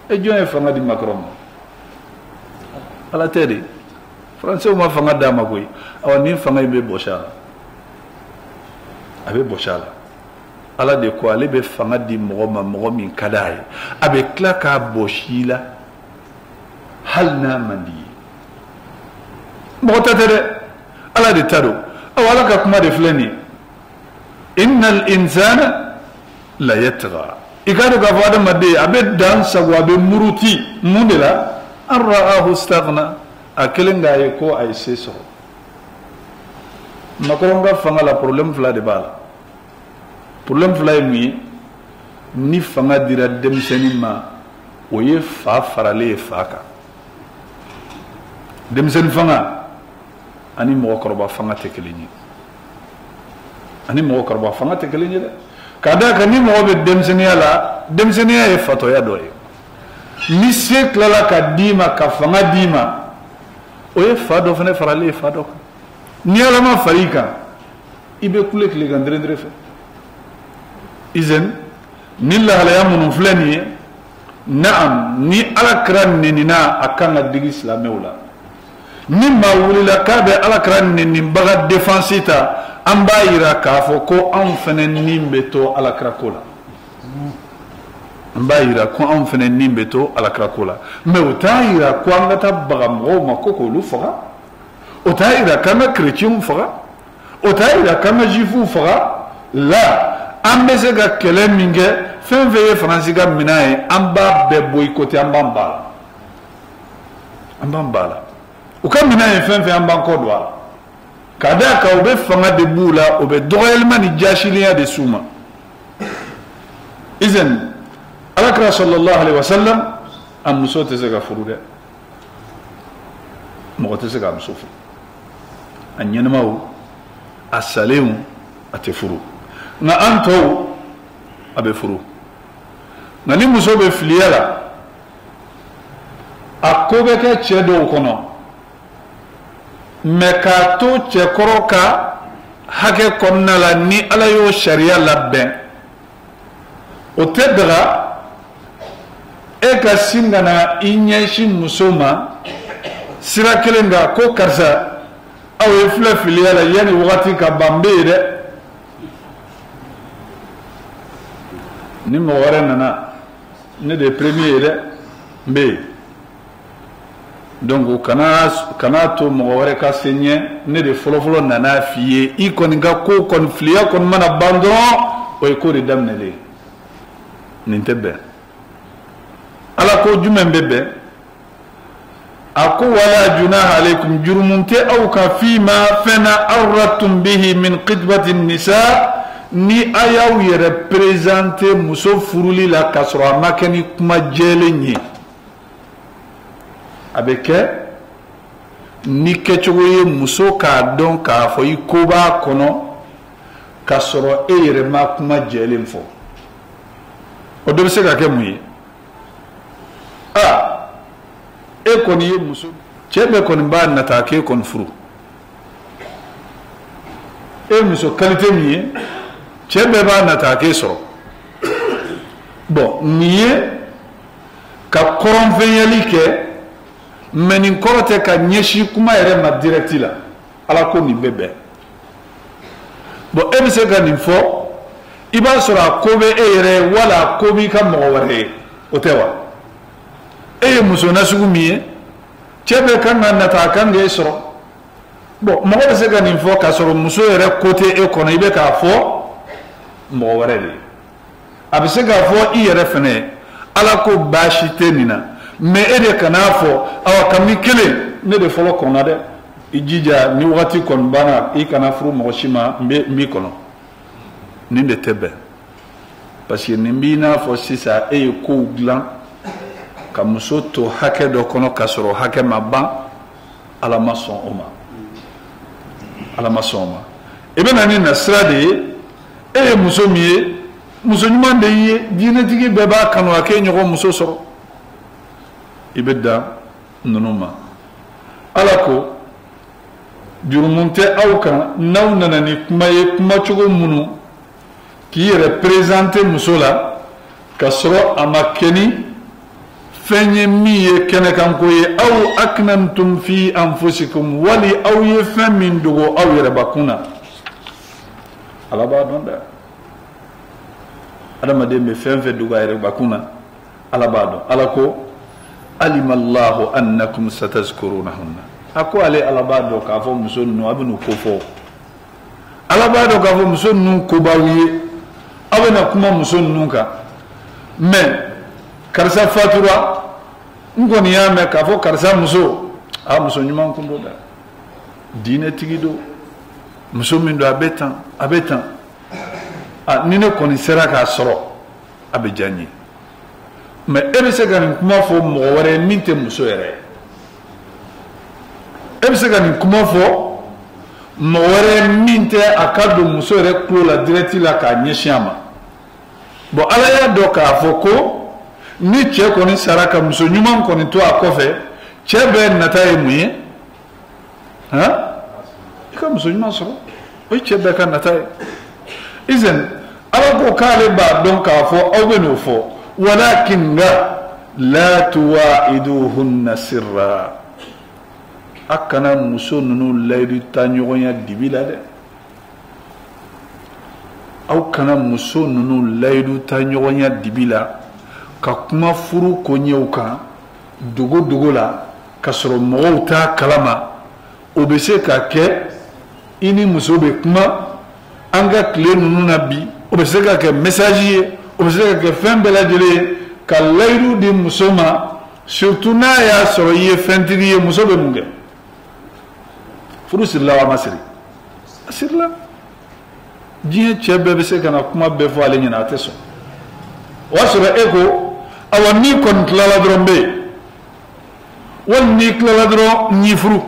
e jonne fanga di Macron ala tedi français ma fanga da ma koy awani fanga be boshala abe boshala ala de ko ale be fanga di mogo min kadaye abe klaka boshila hal na mandi mo tatere ala de taro awala ka kuma de fleni innal insana la yatgha ikado ka fada made abe dan sagwa be muruti mundela an ra'ahu istaghna akelenga ye ko ay seso makoronga fanga la problème fla de bala problème fla mi ni fanga dira demseni ma oye fa farale faka demsen fanga ani mo korba fanga te kelenyi ani mo korba fanga te kelenyi de kada ka ni mo be demseni ya e fato ya doye ni sekla la ka dima ka fanga dima oye fado fane farale fado ni ala ma farika ibe kule kle gandre fe izen nilla ala yamun fulani na'am ni ala kran nina akanga digi islamewla ni mawulila kabe ala kran ni baga defensita amba ira kafo ko an fene nimbeto ala krakola amba ira ko an fene nimbeto ala krakola me utaira ko angata baga mo makoko lu faga utaira kama chrétien faga utaira kama jifu faga la ambese ga kele minge fen veye franci ga minaye amba be boycotté amba mbala ukamina fen amba ko doa kada ka obe fanga de bula obe doyelma ni jashiliya de suma izen alakra sallallahu alaihi wasallam am musote se ga furude mo te se ga musofu anyana mawu asalemu atefuru na anto abe furu na ni muso be filiala akobe ke chedo kono mekato chekoroka hake konnala ni ala yo sharia labben o tedra e ka singana inyeshi musoma sira kelenga ko karsa awe fula filiala yani wakati ka bambere ni mo wara nana ne de premier mbe donc kana to mo wara ka senye ne de folo nana fiye i kon ga ko conflit kon mana bandron o ko de damnele nintebe ala ko jumen bebe ako wala junaha alaykum jurmunte aw ka fima fana arratum bihi min qitbati an-nisa ni ayaw ye représenter muso furuli la kasra makani kuma jelenye abeke ni kechoye muso ka don ka fo ikoba kono kasro ere ma kuma jelen fo o do se ka ke muyi e koni ye muso chebe koni ba nata ke kon furu e muso qualité mi chebe ba nata ke so bon niye ka convenali ke menin korote ka nyeshi kuma ere ma directi la ala ko ni bebe bon e se ga ni fo iba sura kobe ere wala kobi ka mo ware otewa e muso nasugu miye chebe kan na ta kan ge soro bon mo be se ga ni fo ka soro muso ere côté e kono ibe ka fo mo ware le abi se ga fo i ere fene ala ko bashi tenina me ede kana fo awa kami kele ne de folo kono de ijija ni wati kon bana i kana furu mo shima mbi kono ninde tebe parce que nimbina fo sisa e ko glan ka muso to hake do kono kasoro hake maban ala mason oma ebe nani nasra de e muso miye muso nyuma de ye dine tigi beba kanu ake nyogo muso soro ibeda nonoma alako jurumunte aw kan n'aw nana ni kuma ye kuma cogo minnu k'i yɛrɛ présenter muso la ka sɔrɔ a ma kɛ ni fɛn ye min ye kɛnɛkanko ye aw aknantum fi anfusikum wali aw ye fɛn min dogo aw yɛrɛbakun na ala b'a dɔn dɛ adamaden bɛ fɛn fɛn dogo a yɛrɛbakun na ala b'a dɔn ala ko alima allahu annakum satazkurunahunna a ko ale ala b'a dɔn k'a fɔ muso ninnu a bɛ n'u ko fɔ ala b'a dɔn k'a fɔ muso ninnu ko b'aw ye aw bɛ na kuma muso ninnu kan mais karisa fatura n kɔni y'a mɛn k'a fɔ karisa muso a muso ɲuman kun don dɛ diinɛtigi don muso min don a bɛ tan ni ne kɔni sera k'a sɔrɔ a bɛ diya n ye mais e bɛ se ka nin kuma fɔ mɔgɔ wɛrɛ min tɛ muso yɛrɛ ye e bɛ se ka nin kuma fɔ mɔgɔ wɛrɛ min tɛ a ka don muso yɛrɛ tulo la direct la k'a ɲɛsin a ma bon ala y'a dɔn k'a fɔ ko ni cɛ kɔni sara ka muso ɲuman kɔni to a kɔfɛ cɛ bɛɛ nata ye mun ye i ka muso ɲuman sɔrɔ o ye cɛ bɛɛ ka nata ye izan ala ko k'ale b'a dɔn k'a fɔ aw bɛ n'o fɔ walakin nga la tuwa'iduhunna sirra a kana muso ninnu layidu ta ɲɔgɔnya dibi la dɛ aw kana muso ninnu layidu ta ɲɔgɔnya dibi la ka kuma furu koɲɛw kan dogo dogo la ka sɔrɔ mɔgɔw t'a kalama o bɛ se ka kɛ i ni muso bɛ kuma an ka tile ninnu na bi o bɛ se ka kɛ message ye o bɛ se ka kɛ fɛn bɛɛ lajɛlen ye ka layidu di muso ma surtout n'a y'a sɔrɔ i ye fɛntigi ye muso bɛ mun kɛ furu sirila wa a ma siri a sirila diɲɛ cɛ bɛɛ bɛ se ka na kuma bɛɛ fɔ ale ɲɛna a tɛ sɔn o y'a sɔrɔ e ko awa n'i kɔni tilala dɔrɔn bɛ yen wali n'i tilala dɔrɔn n'i furu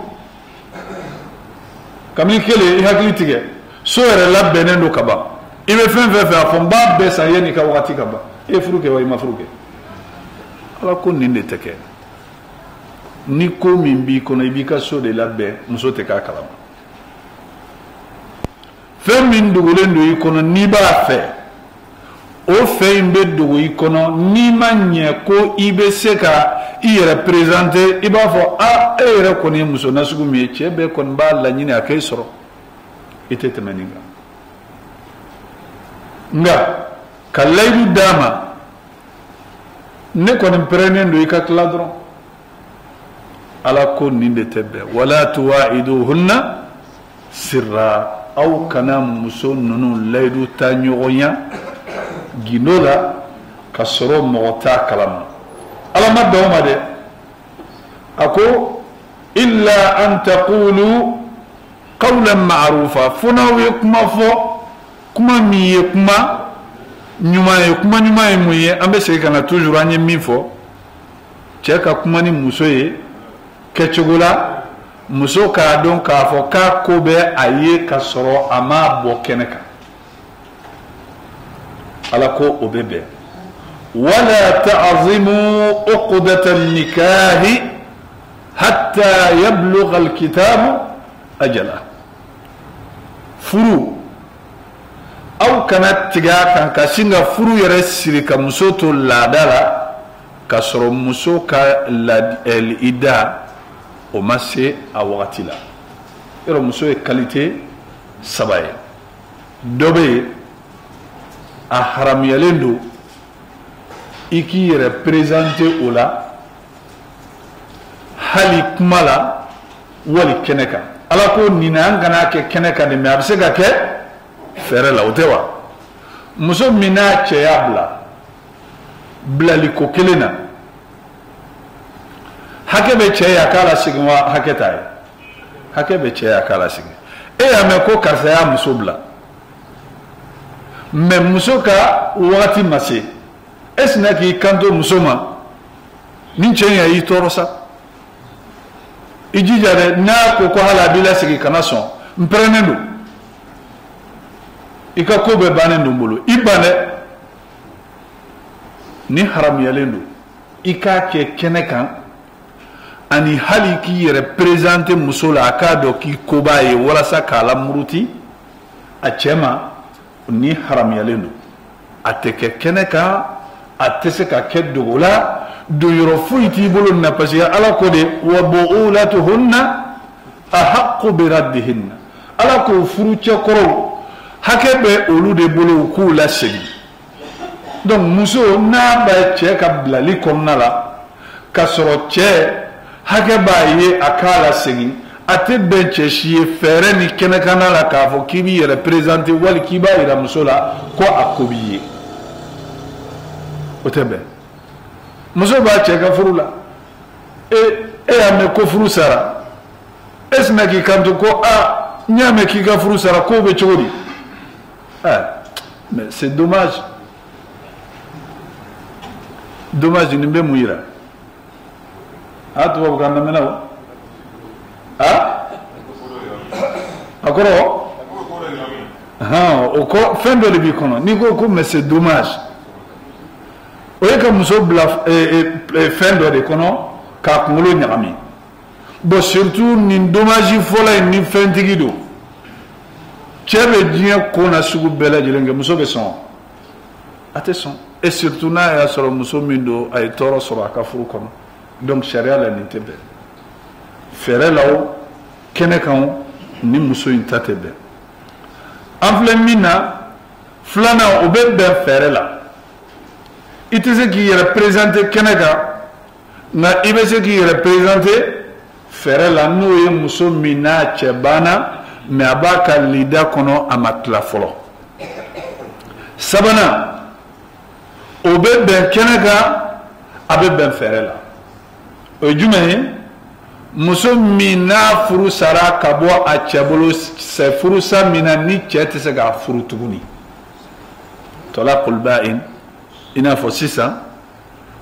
kabini kelen i hakili tigɛ so yɛrɛ labɛnnen don ka ban i bɛ fɛn fɛn fɛ a fɔ n b'a bɛɛ san yanni i ka wagati ka ban e ye furu kɛ wa i ma furu kɛ ala ko nin de tɛ kɛ ni ko min b'i kɔnɔ i b'i ka so de labɛn muso tɛ k'a kalama fɛn min dogolen don i kɔnɔ n'i b'a fɛ o fɛn in bɛ dogo i kɔnɔ n'i ma ɲɛ ko i bɛ se ka i yɛrɛ présenter i b'a fɔ e yɛrɛ kɔni ye muso nasugu min ye cɛ bɛɛ kɔni b'a laɲini a k'e sɔrɔ i tɛ tɛmɛ nin kan nka ka layidu d'a ma ne kɔni pɛrɛnnen don i ka tila dɔrɔn ala ko nin de tɛ bɛn wala tuwa'iduhunna sirra aw kana muso ninnu layidu ta ɲɔgɔnya gindo la ka sɔrɔ mɔgɔ t'a kalama ala ma dan o ma dɛ a ko illa an taqulu qawlan ma'rufa fo n'aw ye kuma fɔ kuma min ye kuma ɲuman ye kuma ɲuman ye mun ye an bɛ segin ka na toujours an ye min fɔ cɛ ka kuma ni muso ye kɛcogo la muso k'a dɔn k'a fɔ k'a ko bɛ a ye ka sɔrɔ a ma bɔ kɛnɛ kan ala ko o bɛ bɛn wala ta'zimu uqdata nikahi hatta yablugha alkitabu ajala furu aw kana tigɛ kan ka sin ka furu yɛrɛ siri ka muso to laada la ka sɔrɔ muso ka ida o ma se a wagati la yɔrɔ muso ye qualité saba ye dɔ bɛ yen a haramuyalen don i k'i yɛrɛ présenter o la hali kuma la wali kɛnɛ kan ala ko nin an kana kɛ kɛnɛ kan de mais a bɛ se ka kɛ fɛrɛ la o tɛ wa muso min n'a cɛya bilaliko kelen na hakɛ bɛ cɛ ye a k'a la segin wa hakɛ t'a ye hakɛ bɛ cɛ ye a k'a la segin e y'a mɛn ko karisa y'a muso bila mais muso ka wagati ma se e sina k'i kanto muso ma ni cɛ in y'i tɔɔrɔ sa i jija dɛ n'a ko hali a b'i lasegin kana sɔn n pɛrɛnnen don i ka ko bɛɛ bannen don n bolo i ban dɛ ni haramuyalen don i k'a kɛ kɛnɛ kan ani hali k'i yɛrɛ présenter muso la a k'a dɔn k'i koba ye walasa k'a lamuruti a cɛ ma ni haramuyalen don a tɛ kɛ kɛnɛ kan a tɛ se ka kɛ dogo la doyɔrɔ foyi t'i bolo nin na parce que ala ko de wa bu'ulatuhunna ahaqqu bi raddihinna ala ko furu cɛkɔrɔw hakɛ bɛ olu de bolo k'u lasegin donc muso n'a bɛ cɛ ka bilali kɔnɔna la ka sɔrɔ cɛ hakɛ b'a ye a k'a lasegin a tɛ bɛn cɛ si ye fɛɛrɛ ni kɛnɛkana la k'a fɔ k'i b'i yɛrɛ présenter wali k'i b'a yira muso la ko a ko b'i ye o tɛ bɛn muso b'a cɛ ka furu la e y'a mɛn ko furu sara e sina k'i kanto ko n y'a mɛn k'i ka furu sara k'o bɛ cogo di mais c'est dommage nin bɛ mun yira a tubabukan na mɛnna o a kɔrɔ o ko fɛn dɔ de b'i kɔnɔ n'i ko ko mais c'est dommage o ye ka muso bila fɛn dɔ de kɔnɔ k'a kunkolo ɲagami bon surtout nin dommage fɔlɔ in ni fɛntigi don cɛ bɛ diɲɛ ko na sugu bɛɛ lajɛlen kɛ muso bɛ sɔn a tɛ sɔn et surtout n'a y'a sɔrɔ muso min don a ye tɔɔrɔ sɔrɔ a ka furu kɔnɔ donc sariya la nin tɛ bɛn fɛɛrɛ la o kɛnɛ kan o ni muso in ta tɛ bɛn an filɛ min na filanan o bɛ bɛn fɛɛrɛ la i tɛ se k'i yɛrɛ présenter kɛnɛ kan nka i bɛ se k'i yɛrɛ présenter fɛɛrɛ la n'o ye muso min n'a cɛ banna mais a b'a ka lida kɔnɔ a ma tila fɔlɔ sabanan o bɛ bɛn kɛnɛ kan a bɛ bɛn fɛɛrɛ la o ye jumɛn ye muso min n'a furu sara ka bɔ a cɛ bolo furusa min na ni cɛ tɛ se k'a furu tuguni talaqul ba'in i n'a fɔ sisan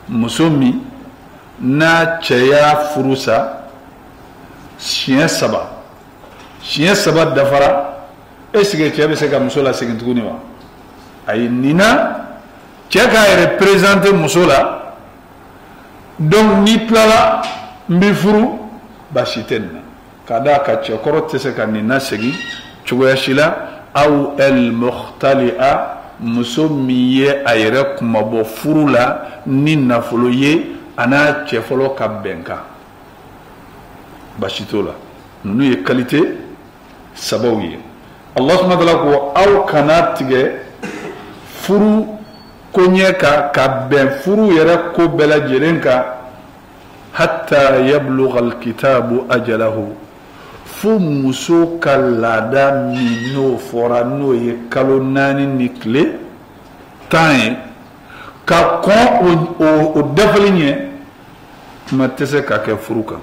muso min n'a cɛ y'a furusa siɲɛ saba dafara est-ce que cɛ bɛ se ka muso lasegin tuguni wa ayi nin na cɛ k'a yɛrɛ présenter muso la donc n'i tilala n b'i furu baasi tɛ nin na k'a d'a ka cɛkɔrɔ tɛ se ka nin lasegin cogoya si la aw el muhtali'a muso min ye a yɛrɛ kumabɔ furu la ni nafolo ye a n'a cɛ fɔlɔ ka bɛnkan baasi t'o la ninnu ye qualité sabaw ye Allah subhanahu wa ta'ala ko aw kana tigɛ furu koɲɛ kan ka bɛn furu yɛrɛ ko bɛɛ lajɛlen kan hatta yablugha alkitabu ajalahu fo muso ka laada min n'o fɔra n'o ye kalo 4 ni tile 10 ye ka kɔn o dafali ɲɛ ma tɛ se ka kɛ furu kan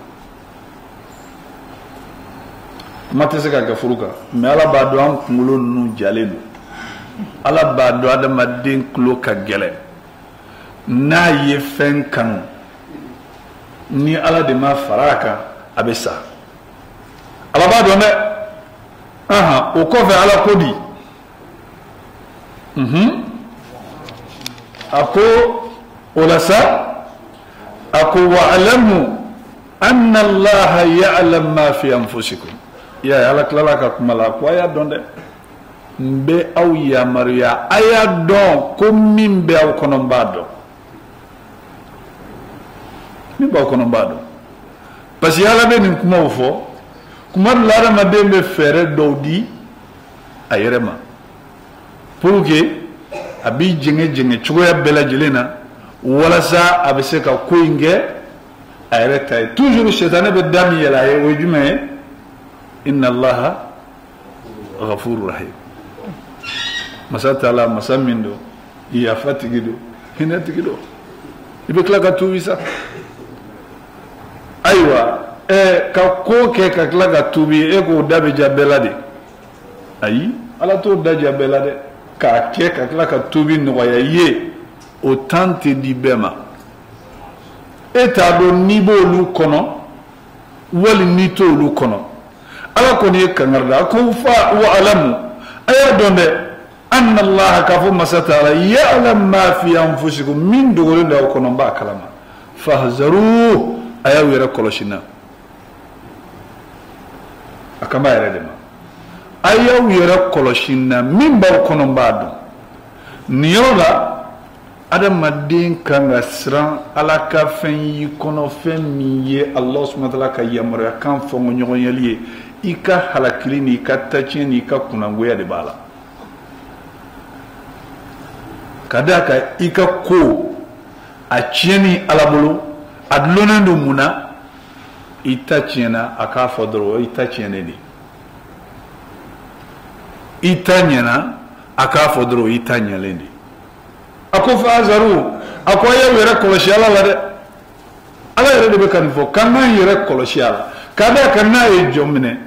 ma tɛ se ka kɛ furu kan mais ala b'a dɔn an kunkolo ninnu jalen don ala b'a dɔn adamaden tulo ka gɛlɛn n'a ye fɛn kanu ni ala de ma fara a kan a bɛ sa ala b'a dɔn dɛ o kɔfɛ ala ko di a ko o la sa a ko wa'lamu anna allaha ya'lam ma fi anfusikum ya ala tilala ka kuma la ko a y'a dɔn dɛ n bɛ aw yamaruya a y'a dɔn ko min bɛ aw kɔnɔ n b'a dɔn min b'aw kɔnɔ n b'a dɔn parce que ala bɛ nin kumaw fɔ kuma dɔ la adamaden bɛ fɛɛrɛ dɔw di a yɛrɛ ma pour que a b'i jɛngɛ cogoya bɛɛ lajɛlen na walasa a bɛ se ka ko in kɛ a yɛrɛ ta ye toujours sɛtanɛ bɛ da min yɛlɛ a ye o ye jumɛn ye inna allaha ghafurur rahim masa taala masa min don yafa tigi don hinɛ tigi don i bɛ tila ka tuubi sa ayiwa ka ko kɛ ka tila ka tuubi e k'o da bɛ ja bɛɛ la de ayi ala t'o da ja bɛɛ la dɛ k'a kɛ ka tila ka tuubi nɔgɔya ye o temps tɛ di bɛɛ ma e t'a dɔn n'i b'olu kɔnɔ wali n'i t'olu kɔnɔ ala kɔni ye kangarida a ko fa wa alamu a y'a dɔn dɛ anna allaha k'a fɔ masa taala ya'lam ma fi anfusikum min dogolen do aw kɔnɔ n b'a kalama fahzaru aya wera koloshina akama yere de ma aya wera koloshina min ba kono mbado niyola adamaden kan ga siran ala ka fɛn yi kɔnɔ fɛn min ye Allah subhanahu wa ta'ala ka yamaruya kan fɔ ɲɔgɔn yeli ye i ka halakili ni ka taciyɛn ni ka kunangoya de b'a la ka da ka i ka ko a tiɲɛni ala bolo a dulonnen don mun na i ta tiɲɛna a k'a fɔ dɔrɔn i ta tiɲɛnen de i ta ɲɛna a k'a fɔ dɔrɔn i ta ɲɛlen de ako faazaru ako ya wera koloshi ala la de ala yere de be kan fo kan nan yere koloshi ala kada kan na e jomne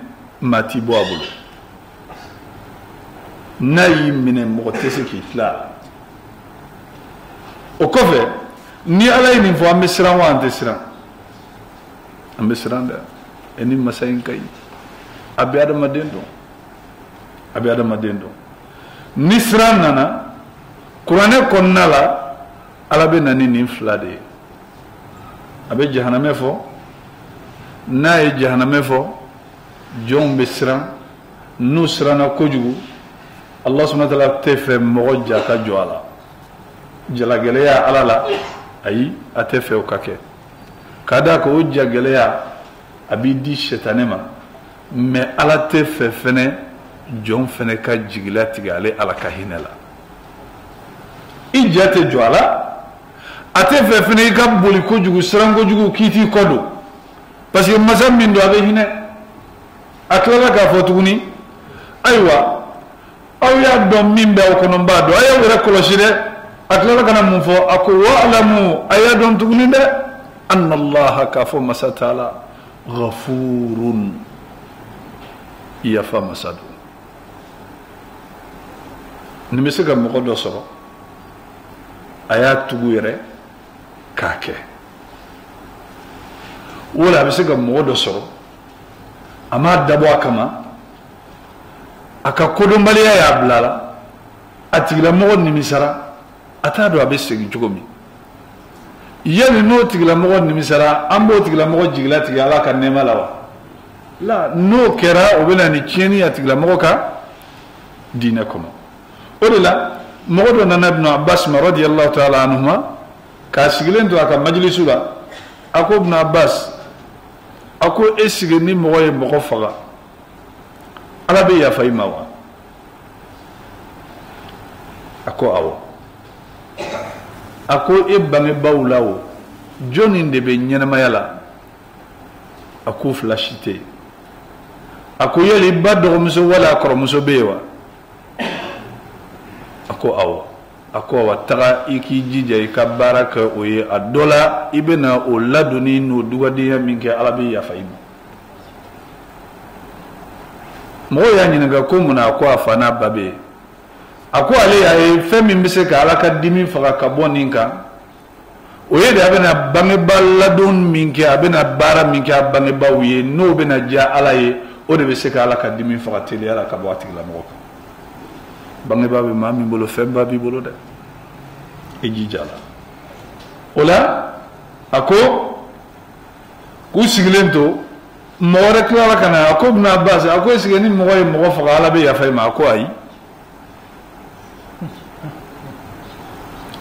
mati bo abulo na yi mine mo tese ki tla o ko fe ni ala ni fo amesran wa antesran amesran da eni masayin kai abi adama dendo ni sran nana Kurane konna la ala be nani nin fila de abe jahaname fo na ye jahaname fo jɔnw be siran n'u siranna kojugu Allah subhanahu wa ta'ala tɛ fɛ mɔgɔ ja ka jɔ a la jalagɛlɛya ala la ayi a tɛ fɛ o ka kɛ ka da kan o jagɛlɛya a b'i di sɛtanɛ ma mais ala tɛ fɛ fɛnɛ jɔn fɛnɛ ka jigila tigɛ ale ala ka hinɛ la i ja tɛ jɔ a la a tɛ fɛ fɛnɛ i ka boli kojugu siran kojugu k'i t'i kɔ don parce que masa min don a bɛ hinɛ a tilala k'a fɔ tuguni ayiwa aw y'a dɔn min bɛ aw kɔnɔ n b'a dɔn a y'aw yɛrɛ kɔlɔsi dɛ a tilala ka na mun fɔ a ko wa'lamu a y'a dɔn tuguni dɛ anna allaha k'a fɔ masa taala ghafurun yafa masa don nin bɛ se ka mɔgɔ dɔ sɔrɔ a y'a tugu yɛrɛ k'a kɛ wala a bɛ se ka mɔgɔ dɔ sɔrɔ a m'a dabɔ a kama a ka kodɔnbaliya y'a bila la a tigilamɔgɔ nimisara a t'a dɔn a bɛ segin cogo min yali n'o tigilamɔgɔ nimisara an b'o tigilamɔgɔ jigila tigɛ ala ka nɛɛma la wa la n'o kɛra o bɛ na ni tiɲɛni a tigilamɔgɔ ka diinɛ kɔnɔ o de la mɔgɔ dɔ nana Ibn Abbas ma radiyallahu ta'ala anhuma k'a sigilen to a ka majlisu la a ko Ibn Abbas a ko e sigi ni mɔgɔ ye mɔgɔ faga ala bɛ yafa i ma wa a ko awɔ a ko e bangebaaw la o jɔnni de bɛ ɲɛnamaya la a ko fila si tɛ yen a ko yali ba dɔgɔmuso wala a kɔrɔmuso bɛ yen wa a ko awɔ a ko awa taga i k'i jija i ka baara kɛ o ye a dɔ la i bɛ na o ladonni n'o dugadenya min kɛ ala bɛ yafa i ma mɔgɔw y'a ɲininka ko mun na a ko a fa n'a ba bɛ yen a ko ale y'a ye fɛn min bɛ se ka ala ka dimi faga ka bɔ nin kan o ye de a bɛna bangebaa ladon min kɛ a bɛna baara min kɛ a bangebaaw ye n'o bɛna diya ala ye o de bɛ se ka ala ka dimi faga teliya la ka bɔ a tigilamɔgɔ kan bangebaa bɛ maa min bolo fɛn ba b'i bolo dɛ i jija la o la a ko k'u sigilen to mɔgɔ wɛrɛ tilala ka na a ko Ibn Abbas a ko est-ce que ni mɔgɔ ye mɔgɔ faga ala bɛ yafa i ma a ko ayi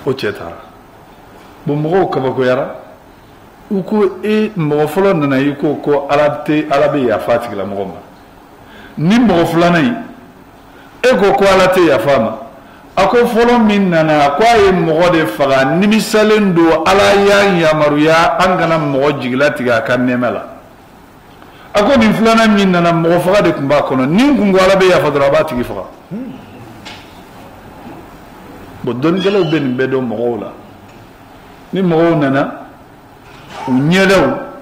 o cɛ taara bon mɔgɔw kabakoyara u ko mɔgɔ fɔlɔ nana i ko ala bɛ yafa a tigilamɔgɔ ma ni mɔgɔ filanan in e ko ala tɛ yafa ma a ko fɔlɔ min nana ko a ye mɔgɔ de faga nimisalen don ala y'a yamaruya an kana mɔgɔ jigila tigɛ a ka nɛɛma la a ko nin filanan min nana mɔgɔ faga de tun b'a kɔnɔ ni kun ko ala bɛ yafa dɔrɔn a b'a tigi faga bon dɔnnikɛlaw bɛ nin bɛɛ dɔn mɔgɔw la ni mɔgɔw nana u ɲɛdaw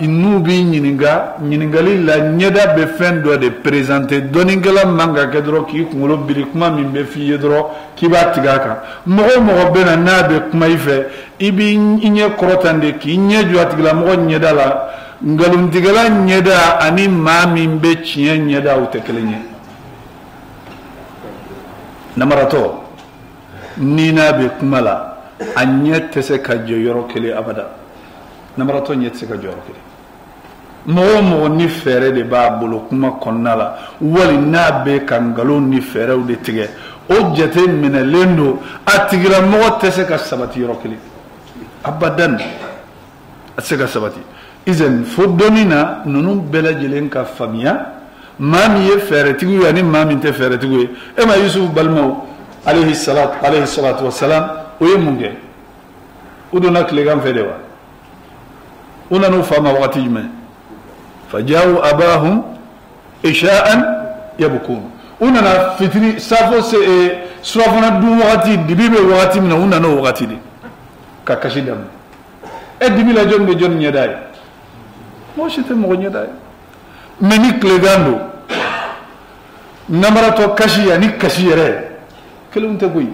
n'u b'i ɲininka ɲininkali la ɲɛda bɛ fɛn dɔ de présenter dɔnnikɛla man ka kɛ dɔrɔn k'i kunkolo biri kuma min bɛ f'i ye dɔrɔn k'i b'a tigɛ a kan mɔgɔ o mɔgɔ bɛ na n'a bɛ kuma i fɛ i b'i ɲɛ kɔrɔtan de k'i ɲɛ jɔ a tigilamɔgɔ ɲɛda la nkalontigɛla ɲɛda ani maa min bɛ tiɲɛ ɲɛda o tɛ kelen ye namaratɔ ni n'a bɛ kuma la a ɲɛ tɛ se ka jɔ yɔrɔ kelen abada namarato nyet se ka joro kile mo ni fere de ba bolo kuma konnala wali na be kangalo ni fere o de tige o jete mine lendo atigira mo tese ka sabati yoro kile abadan asega sabati izen fodonina nunu bela jelen ka famia mami ye fere tigu yani mami te fere tigu e ma yusuf balmo alayhi salatu wassalam o ye munge udona klegam fedewa una no fama wati jme fajawu abahum isha'an yabkun una na fitri safo se surafana du wati dibibe wati mina una no wati di kakashidam e dibila jonde jon nyedai mo shite mo nyedai meni klegando namarato kashi yani kashi yere kelum te boy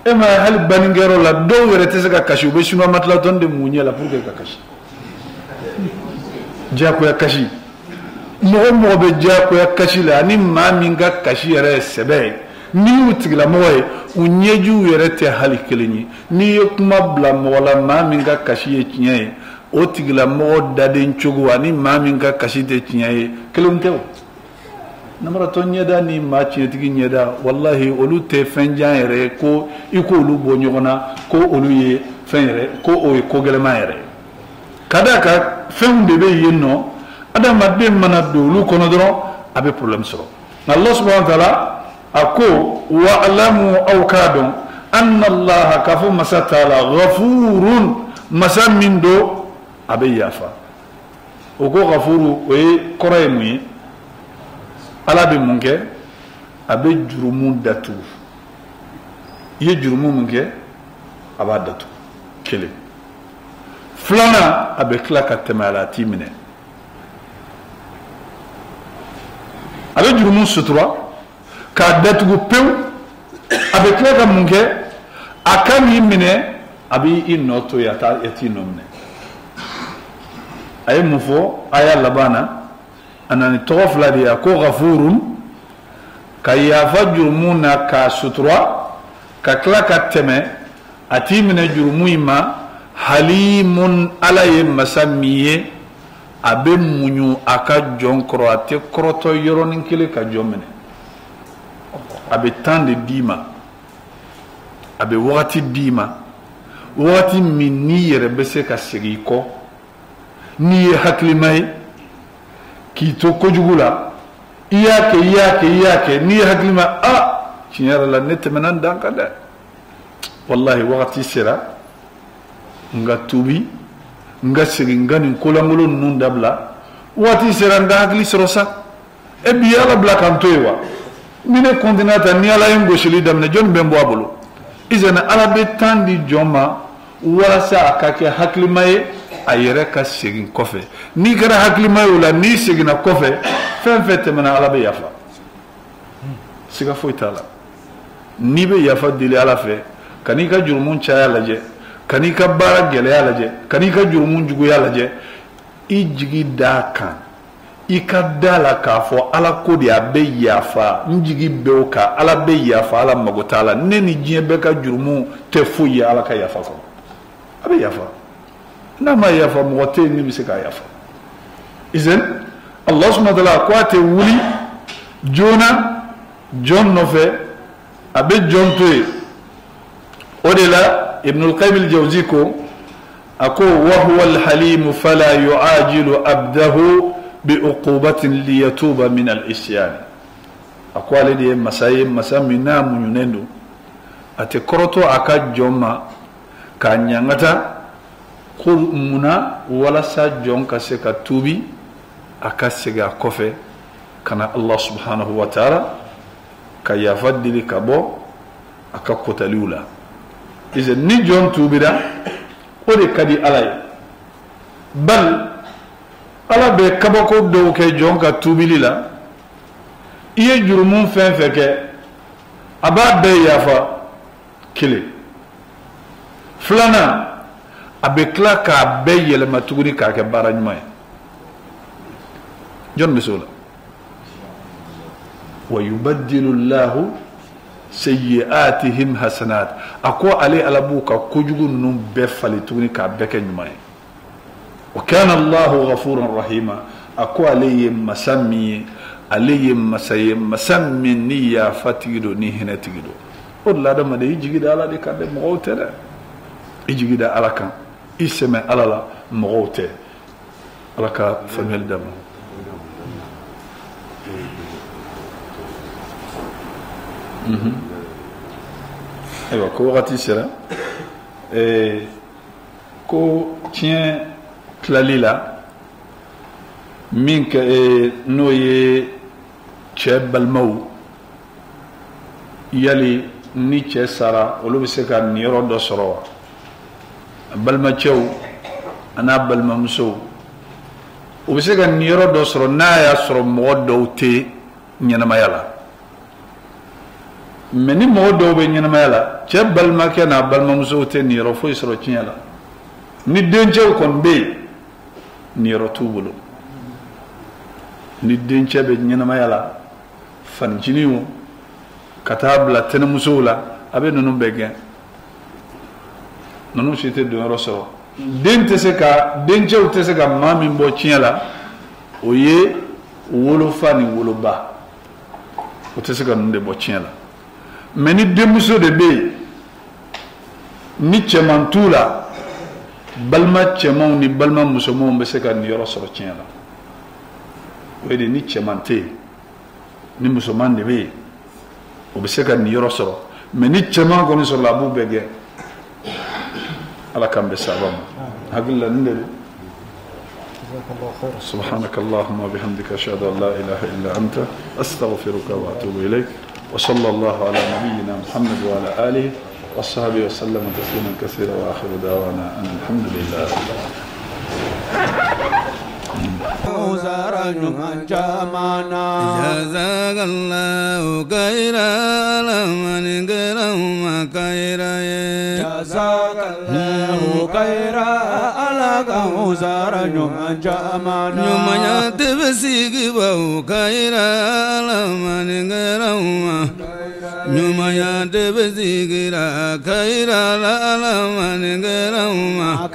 ema hal baningero la do were tesaka kashi be shino matla tonde munye la pour que ka kashi jako ya kashi mo be jako ya kashi la ni ma minga kashi yere sebe ni utigla moye unyeju yere te hal kelenyi ni kuma bla mola ma minga kashi ye tinye o tigla mo daden chogo ani ma minga kashi te tinye kelum te namarato nyeda ni ma chinetigi nyeda wallahi olu te fenjan yere ko iko olu bo nyogona ko olu ye fenre ko o ko gelema yere kada ka fende be yenno adama de mana do lu kono dro abe problem so Allah subhanahu wa ta'ala ako wa alamu aw kadum anna Allah kafu masatala ghafurun masamin do abe yafa o ko ghafuru o koray muyi ala be mun kɛ a bɛ jurumu datugu i ye jurumu mun kɛ a b'a datugu kelen filanan a bɛ tila ka tɛmɛ a la a t'i minɛ a bɛ jurumu sutura k'a datugu pewu a bɛ tila ka mun kɛ a ka n'i minɛ a bɛ i nɔ to yen a t'i nɔ minɛ a ye mun fɔ a y'a laban na anani tɔgɔ fila de ko ghafurun ka yafa jurumu na ka sutura ka tila ka tɛmɛ a t'i minɛ jurumu in ma halimun ala ye masa min ye a bɛ muɲu a ka jɔn kɔrɔ a tɛ kɔrɔtɔ yɔrɔnin kelen ka jɔn minɛ a bɛ temps de d'i ma a bɛ wagati d'i ma wagati min n'i yɛrɛ bɛ se ka segin i kɔ n'i ye hakilima ye k'i to kojugu la i y'a kɛ n'i ye hakili ma tiɲɛ yɛrɛ la ne tɛmɛna n dan kan dɛ wallahi wagati sera n ka tuubi n ka segin n ka nin kolankolon ninnu dabila wagati sera n ka hakili sɔrɔ sa e bi ala bila k'an to yen wa ni ne kɔntinɛ ta ni ala ye n gosili daminɛ jɔnni bɛ n bɔ a bolo izana ala bɛ temps di jɔn ma walasa a ka kɛ hakilima ye a yɛrɛ ka segin kɔfɛ n'i kɛra hakilima ye o la n'i seginna kɔfɛ fɛn fɛn tɛmɛna ala bɛ yafa siga foyi t'a la n'i bɛ yafa deli ala fɛ ka n'i ka jurumu caya lajɛ ka n'i ka baara gɛlɛya lajɛ ka n'i ka jurumu juguya lajɛ i jigi d'a kan i ka da la k'a fɔ ala ko de a bɛ yafa n jigi bɛ o kan ala bɛ yafa ala mago t'a la ne ni diɲɛ bɛɛ ka jurumu tɛ foyi ye ala ka yafa kɔnɔ a bɛ yafa n'a ma yafa mɔgɔ tɛ yen min bɛ se k'a yafa izan Allah subhanahu wa ta'ala ko a tɛ wuli joona jɔn nɔfɛ a bɛ jɔn to yen o de la Ibn al-Qayyim al-Jawzi ko a ko wa huwa al-halim fala yu'ajilu abdahu bi uqubatin liyatuba min al-isyan a ko ale de ye masa ye masa min n'a muɲunen don a tɛ kɔrɔtɔ a ka jɔn ma k'a ɲangata ko munna walasa jɔn ka se ka tuubi a ka segin a kɔfɛ ka na Allah subhanahu wa ta'ala ka yafa deli ka bɔ a ka kotaliw la ni jɔn tuubira o de ka di ala ye bal ala bɛ kabako dɔw kɛ jɔn ka tuubili la i ye jurumu fɛn fɛn kɛ a b'a bɛɛ yafa kelen filanan a bɛ tila k'a bɛɛ yɛlɛma tuguni k'a kɛ baara ɲuman ye jɔn bɛ se o la wa yubaddilu Allahu sayyi'atihim hasanat ako ali alabuka kujugu num be fali tugni ka beke nyumay wa kana Allah ghafuran rahima ako ali masami ali masami niya fatigido ni hinatigido walla da made jigida ala de kadde mo tere jigida ala kan isme ala mo tere ala ka famel dam aywa ko wakati sera ko tien tlalila min ka no ye che balmaw yali ni che sara olu se ka niro do soro balma chew ana balma muso o se ka niro do soro na ya soro mo do te nyana mayala meni mo do be nyana mayala che balma ke na balma muso te niro fo soro tinyala ni denche kon be niro tubulo ni denche be nyana mayala fan jiniwo katabla tena musula abe nonu bege nonu shite do roso dente se ka denche o te se ka mami mbo tinyala oye wolo fani wolo ba o te se ka nde bo tinyala meni demuso de be ni chemantula balma chemon ni balma musomo be se ka ni roso tinyala wede ni chemante ni musoman de be o be se ka ni roso mais ni cheman ko ni so la bu bege ala kambe sabam hagilla ndel سبحانك اللهم وبحمدك أشهد أن لا إله إلا أنت أستغفرك وأتوب إليك وصلى الله على نبينا محمد وعلى آله وصحبه وسلم تسليما كثيرا وآخر دعوانا أن الحمد لله جزاك الله خيرا لمن كرم خيرا جزاك الله خيرا على كوزار جمانا نمنا تبسيك بو خيرا لمن كرم نمنا تبسيك خيرا لمن كرم